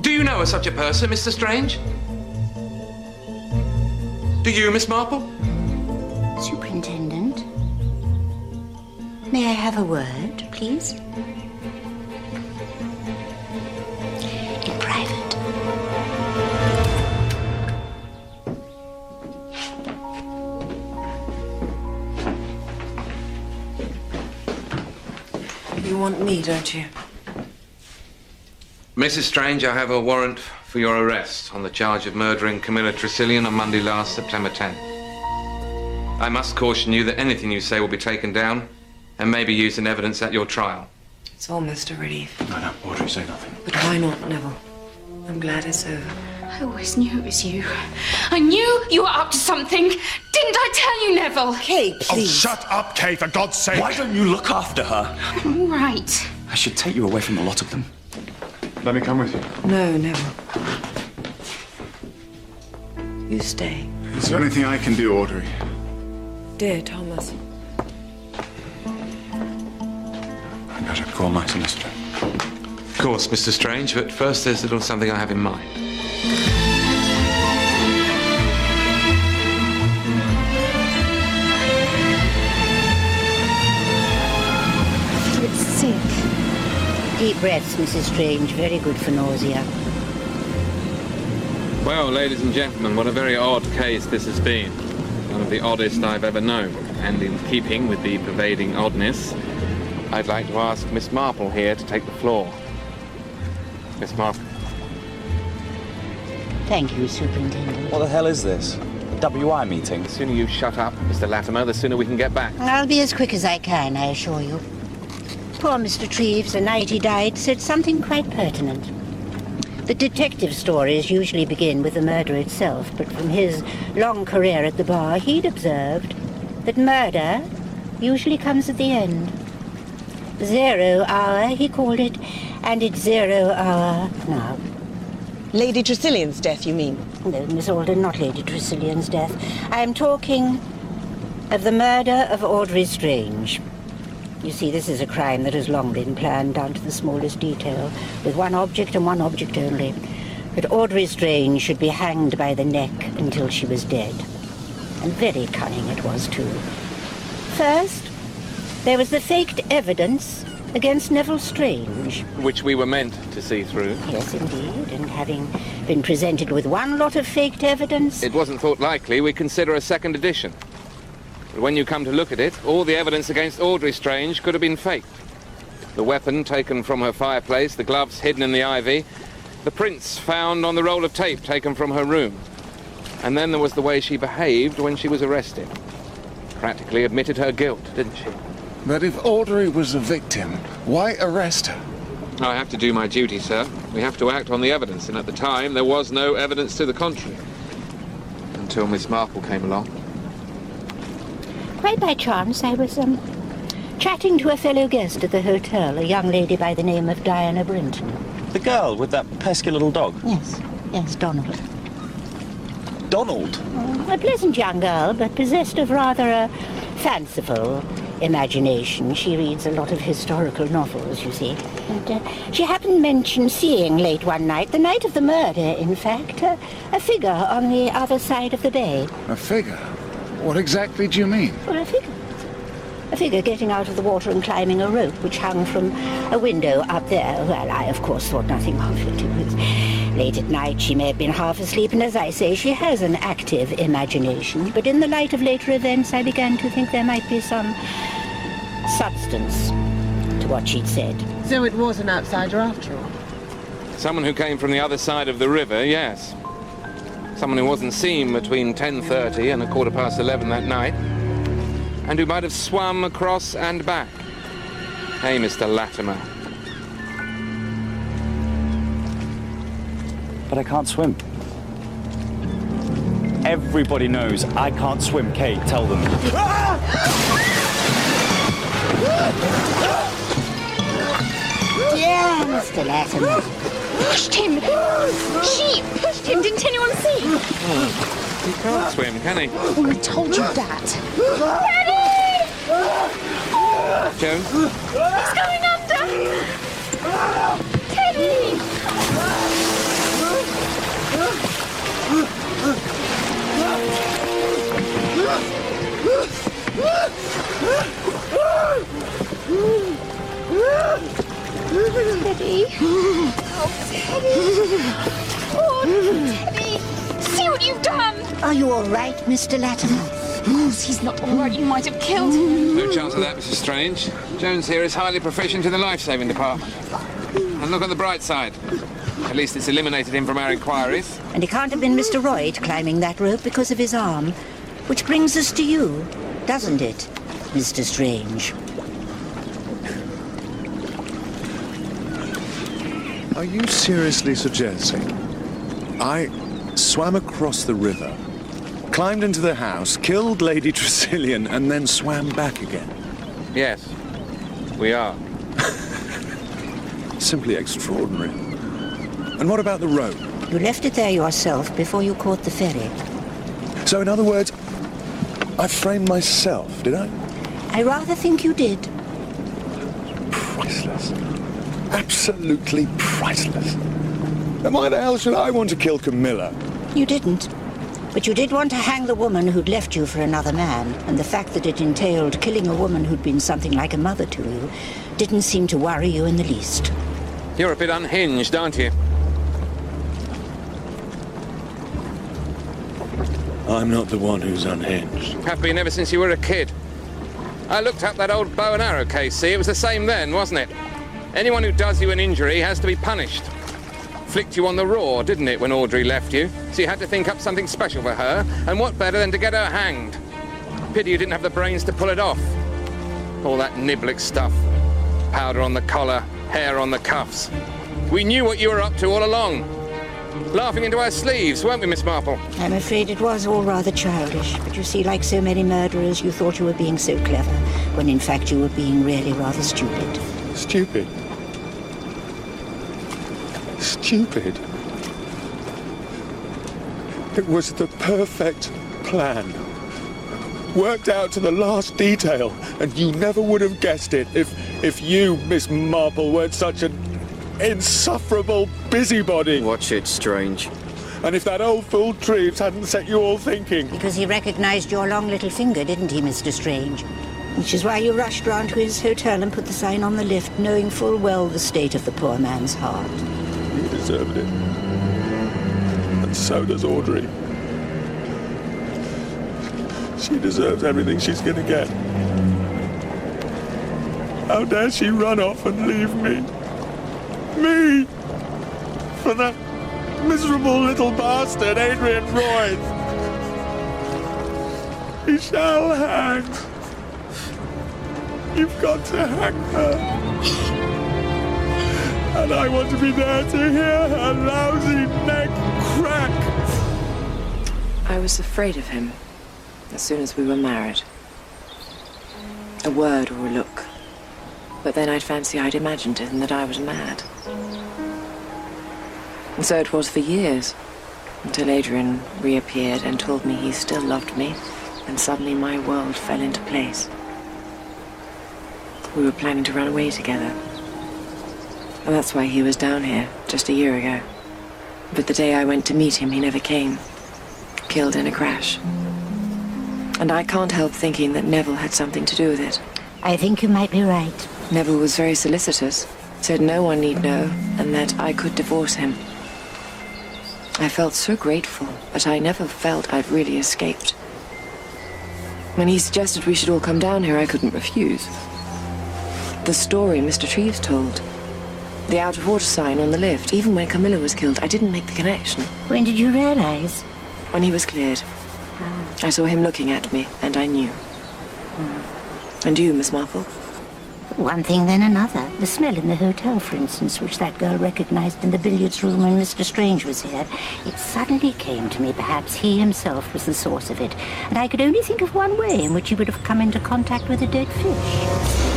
Do you know of such a person, Mr. Strange? Do you, Miss Marple? Superintendent, may I have a word, please? In private. You want me, don't you? Mrs. Strange, I have a warrant for your arrest on the charge of murdering Camilla Tressilian on Monday last, September 10th. I must caution you that anything you say will be taken down and may be used in evidence at your trial. It's almost a relief. No, Audrey, say nothing. But why not, Neville? I'm glad it's over. I always knew it was you. I knew you were up to something. Didn't I tell you, Neville? Kay, please. Oh, shut up, Kay, for God's sake. Why don't you look after her? I'm all right. I should take you away from the lot of them. Let me come with you. No, Neville. You stay. Is there anything I can do, Audrey? Dear Thomas. I better call my solicitor. Of course, Mr. Strange, but first there's a little something I have in mind. It's sick. Deep breaths, Mrs. Strange. Very good for nausea. Well, ladies and gentlemen, what a very odd case this has been. One of the oddest I've ever known. And in keeping with the pervading oddness, I'd like to ask Miss Marple here to take the floor. Miss Marple. Thank you, Superintendent. What the hell is this? A WI meeting? The sooner you shut up, Mr. Latimer, the sooner we can get back. I'll be as quick as I can, I assure you. Poor Mr. Treves, the night he died, said something quite pertinent. The detective stories usually begin with the murder itself, but from his long career at the bar, he'd observed that murder usually comes at the end. 0 hour, he called it, and it's 0 hour now. Lady Tressilian's death, you mean? No, Miss Alden, not Lady Tressilian's death. I am talking of the murder of Audrey Strange. You see, this is a crime that has long been planned down to the smallest detail, with one object and one object only. That Audrey Strange should be hanged by the neck until she was dead. And very cunning it was, too. First, there was the faked evidence against Neville Strange. Which we were meant to see through. Yes, indeed, and having been presented with one lot of faked evidence... It wasn't thought likely we'd consider a second edition. But when you come to look at it, all the evidence against Audrey Strange could have been faked. The weapon taken from her fireplace, the gloves hidden in the ivy, the prints found on the roll of tape taken from her room. And then there was the way she behaved when she was arrested. Practically admitted her guilt, didn't she? But if Audrey was a victim, why arrest her? I have to do my duty, sir. We have to act on the evidence, and at the time there was no evidence to the contrary. Until Miss Marple came along. Quite by chance, I was, chatting to a fellow guest at the hotel, a young lady by the name of Diana Brinton. The girl with that pesky little dog? Yes, Donald. Donald? A pleasant young girl, but possessed of rather a fanciful imagination. She reads a lot of historical novels, you see. And she happened to mention seeing late one night, the night of the murder, in fact, a figure on the other side of the bay. A figure? What exactly do you mean? Well, a figure. A figure getting out of the water and climbing a rope which hung from a window up there. Well, I, of course, thought nothing of it. It was late at night. She may have been half asleep, and as I say, she has an active imagination. But in the light of later events, I began to think there might be some substance to what she'd said. So it was an outsider after all? Someone who came from the other side of the river, yes. Someone who wasn't seen between 10:30 and 11:15 that night, and who might have swum across and back. Hey, Mr. Latimer. But I can't swim. Everybody knows I can't swim, Kate. Tell them. Dear Mr. Latimer. Pushed him! She pushed him! Didn't anyone see? He can't swim, can he? Oh, I told you that. Teddy! Joan? He's going under! Teddy! Teddy. Oh, Teddy. Oh, Teddy. See what you've done. Are you all right, Mr. Latimer? Of course he's not all right. You might have killed him. No chance of that, Mrs. Strange. Jones here is highly proficient in the life-saving department. And look on the bright side. At least it's eliminated him from our inquiries. And it can't have been Mr. Royd climbing that rope because of his arm. Which brings us to you, doesn't it, Mr. Strange? Are you seriously suggesting I swam across the river, climbed into the house, killed Lady Tressilian, and then swam back again? Yes, we are. Simply extraordinary. And what about the rope? You left it there yourself before you caught the ferry. So, in other words, I framed myself, did I? I rather think you did. Priceless. Absolutely priceless. And why the hell should I want to kill Camilla? You didn't. But you did want to hang the woman who'd left you for another man, and the fact that it entailed killing a woman who'd been something like a mother to you didn't seem to worry you in the least. You're a bit unhinged, aren't you? I'm not the one who's unhinged. Have been ever since you were a kid. I looked up that old bow and arrow case, see? It was the same then, wasn't it? Anyone who does you an injury has to be punished. Flicked you on the raw, didn't it, when Audrey left you? So you had to think up something special for her, and what better than to get her hanged? Pity you didn't have the brains to pull it off. All that Niblick stuff. Powder on the collar, hair on the cuffs. We knew what you were up to all along. Laughing into our sleeves, weren't we, Miss Marple? I'm afraid it was all rather childish, but you see, like so many murderers, you thought you were being so clever, when in fact you were being really rather stupid. Stupid? Stupid? It was the perfect plan. Worked out to the last detail, and you never would have guessed it if you, Miss Marple, weren't such an insufferable busybody. Watch it, Strange. And if that old fool Treves hadn't set you all thinking. Because he recognized your long little finger, didn't he, Mr. Strange? Which is why you rushed round to his hotel and put the sign on the lift, knowing full well the state of the poor man's heart. He deserved it. And so does Audrey. She deserves everything she's gonna get. How dare she run off and leave me? Me! For that miserable little bastard, Adrian Royce! He shall hang. You've got to hang her. And I want to be there to hear her lousy neck crack. I was afraid of him as soon as we were married. A word or a look. But then I'd fancy I'd imagined it and that I was mad. And so it was for years, until Adrian reappeared and told me he still loved me, and suddenly my world fell into place. We were planning to run away together. And that's why he was down here just a year ago. But the day I went to meet him, he never came. Killed in a crash. And I can't help thinking that Neville had something to do with it. I think you might be right. Neville was very solicitous, said no one need know, and that I could divorce him. I felt so grateful, but I never felt I'd really escaped. When he suggested we should all come down here, I couldn't refuse. The story Mr. Treves told, the out-of-order sign on the lift, even when Camilla was killed, I didn't make the connection. When did you realize? When he was cleared. I saw him looking at me, and I knew. And you, Miss Marple? One thing, then another. The smell in the hotel, for instance, which that girl recognized in the billiards room when Mr. Strange was here. It suddenly came to me perhaps he himself was the source of it, and I could only think of one way in which he would have come into contact with a dead fish.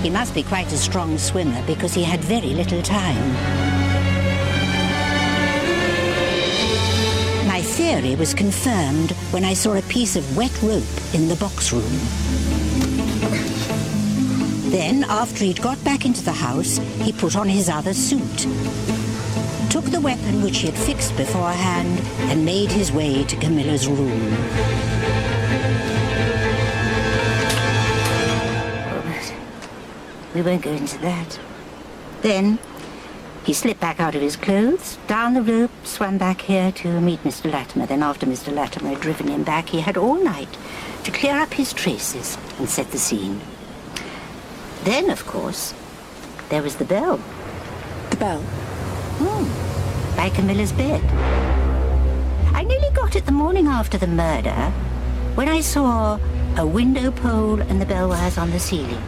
He must be quite a strong swimmer because he had very little time. My theory was confirmed when I saw a piece of wet rope in the box room. Then, after he'd got back into the house, he put on his other suit, took the weapon which he had fixed beforehand, and made his way to Camilla's room. We won't go into that. Then, he slipped back out of his clothes, down the rope, swam back here to meet Mr. Latimer. Then after Mr. Latimer had driven him back, he had all night to clear up his traces and set the scene. Then, of course, there was the bell. The bell? By Camilla's bed. I nearly got it the morning after the murder, when I saw a window pole and the bell wires on the ceiling.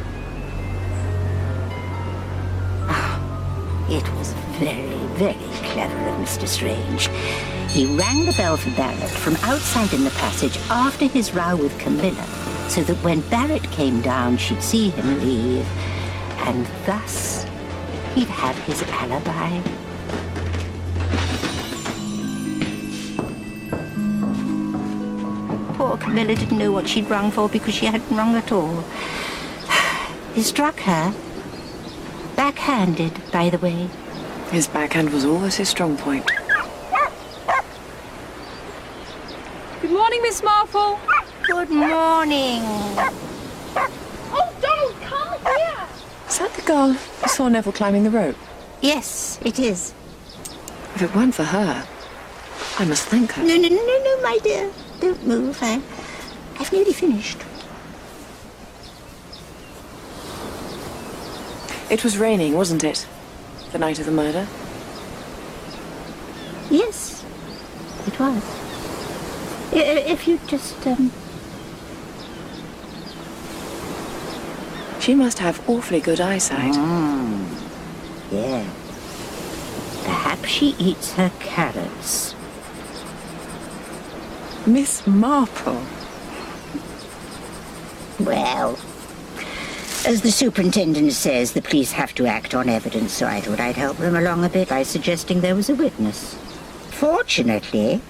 It was very, very clever of Mr. Strange. He rang the bell for Barrett from outside in the passage after his row with Camilla, so that when Barrett came down, she'd see him leave, and thus he'd have his alibi. Poor Camilla didn't know what she'd rung for because she hadn't rung at all. He struck her. Backhanded, by the way. His backhand was always his strong point. Good morning, Miss Marple. Good morning. Oh, Donald, come here. Is that the girl who saw Neville climbing the rope? Yes, it is. If it weren't for her, I must thank her. No, my dear. Don't move. I've nearly finished. It was raining, wasn't it? The night of the murder? Yes, it was. If you just, She must have awfully good eyesight. Yeah. Perhaps she eats her carrots. Miss Marple. Well, as the superintendent says, the police have to act on evidence, so I thought I'd help them along a bit by suggesting there was a witness. Fortunately,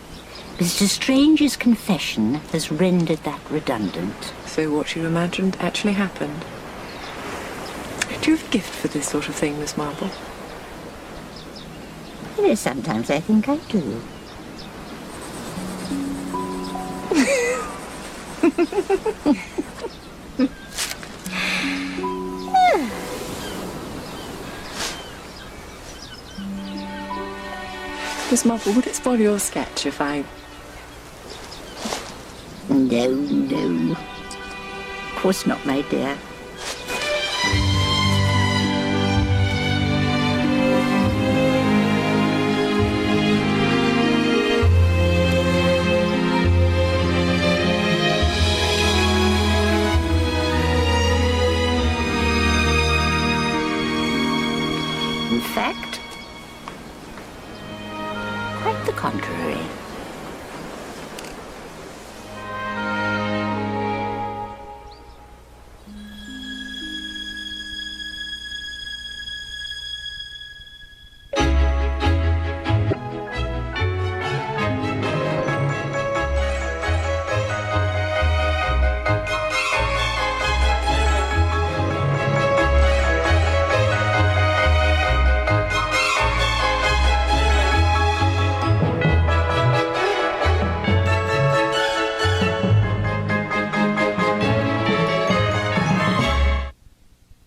Mr. Strange's confession has rendered that redundant. So what you imagined actually happened? Do you have a gift for this sort of thing, Miss Marple? Yes, sometimes I think I do. Miss Marple, would it spoil your sketch if I... No, no. Of course not, my dear. In fact, quite the contrary.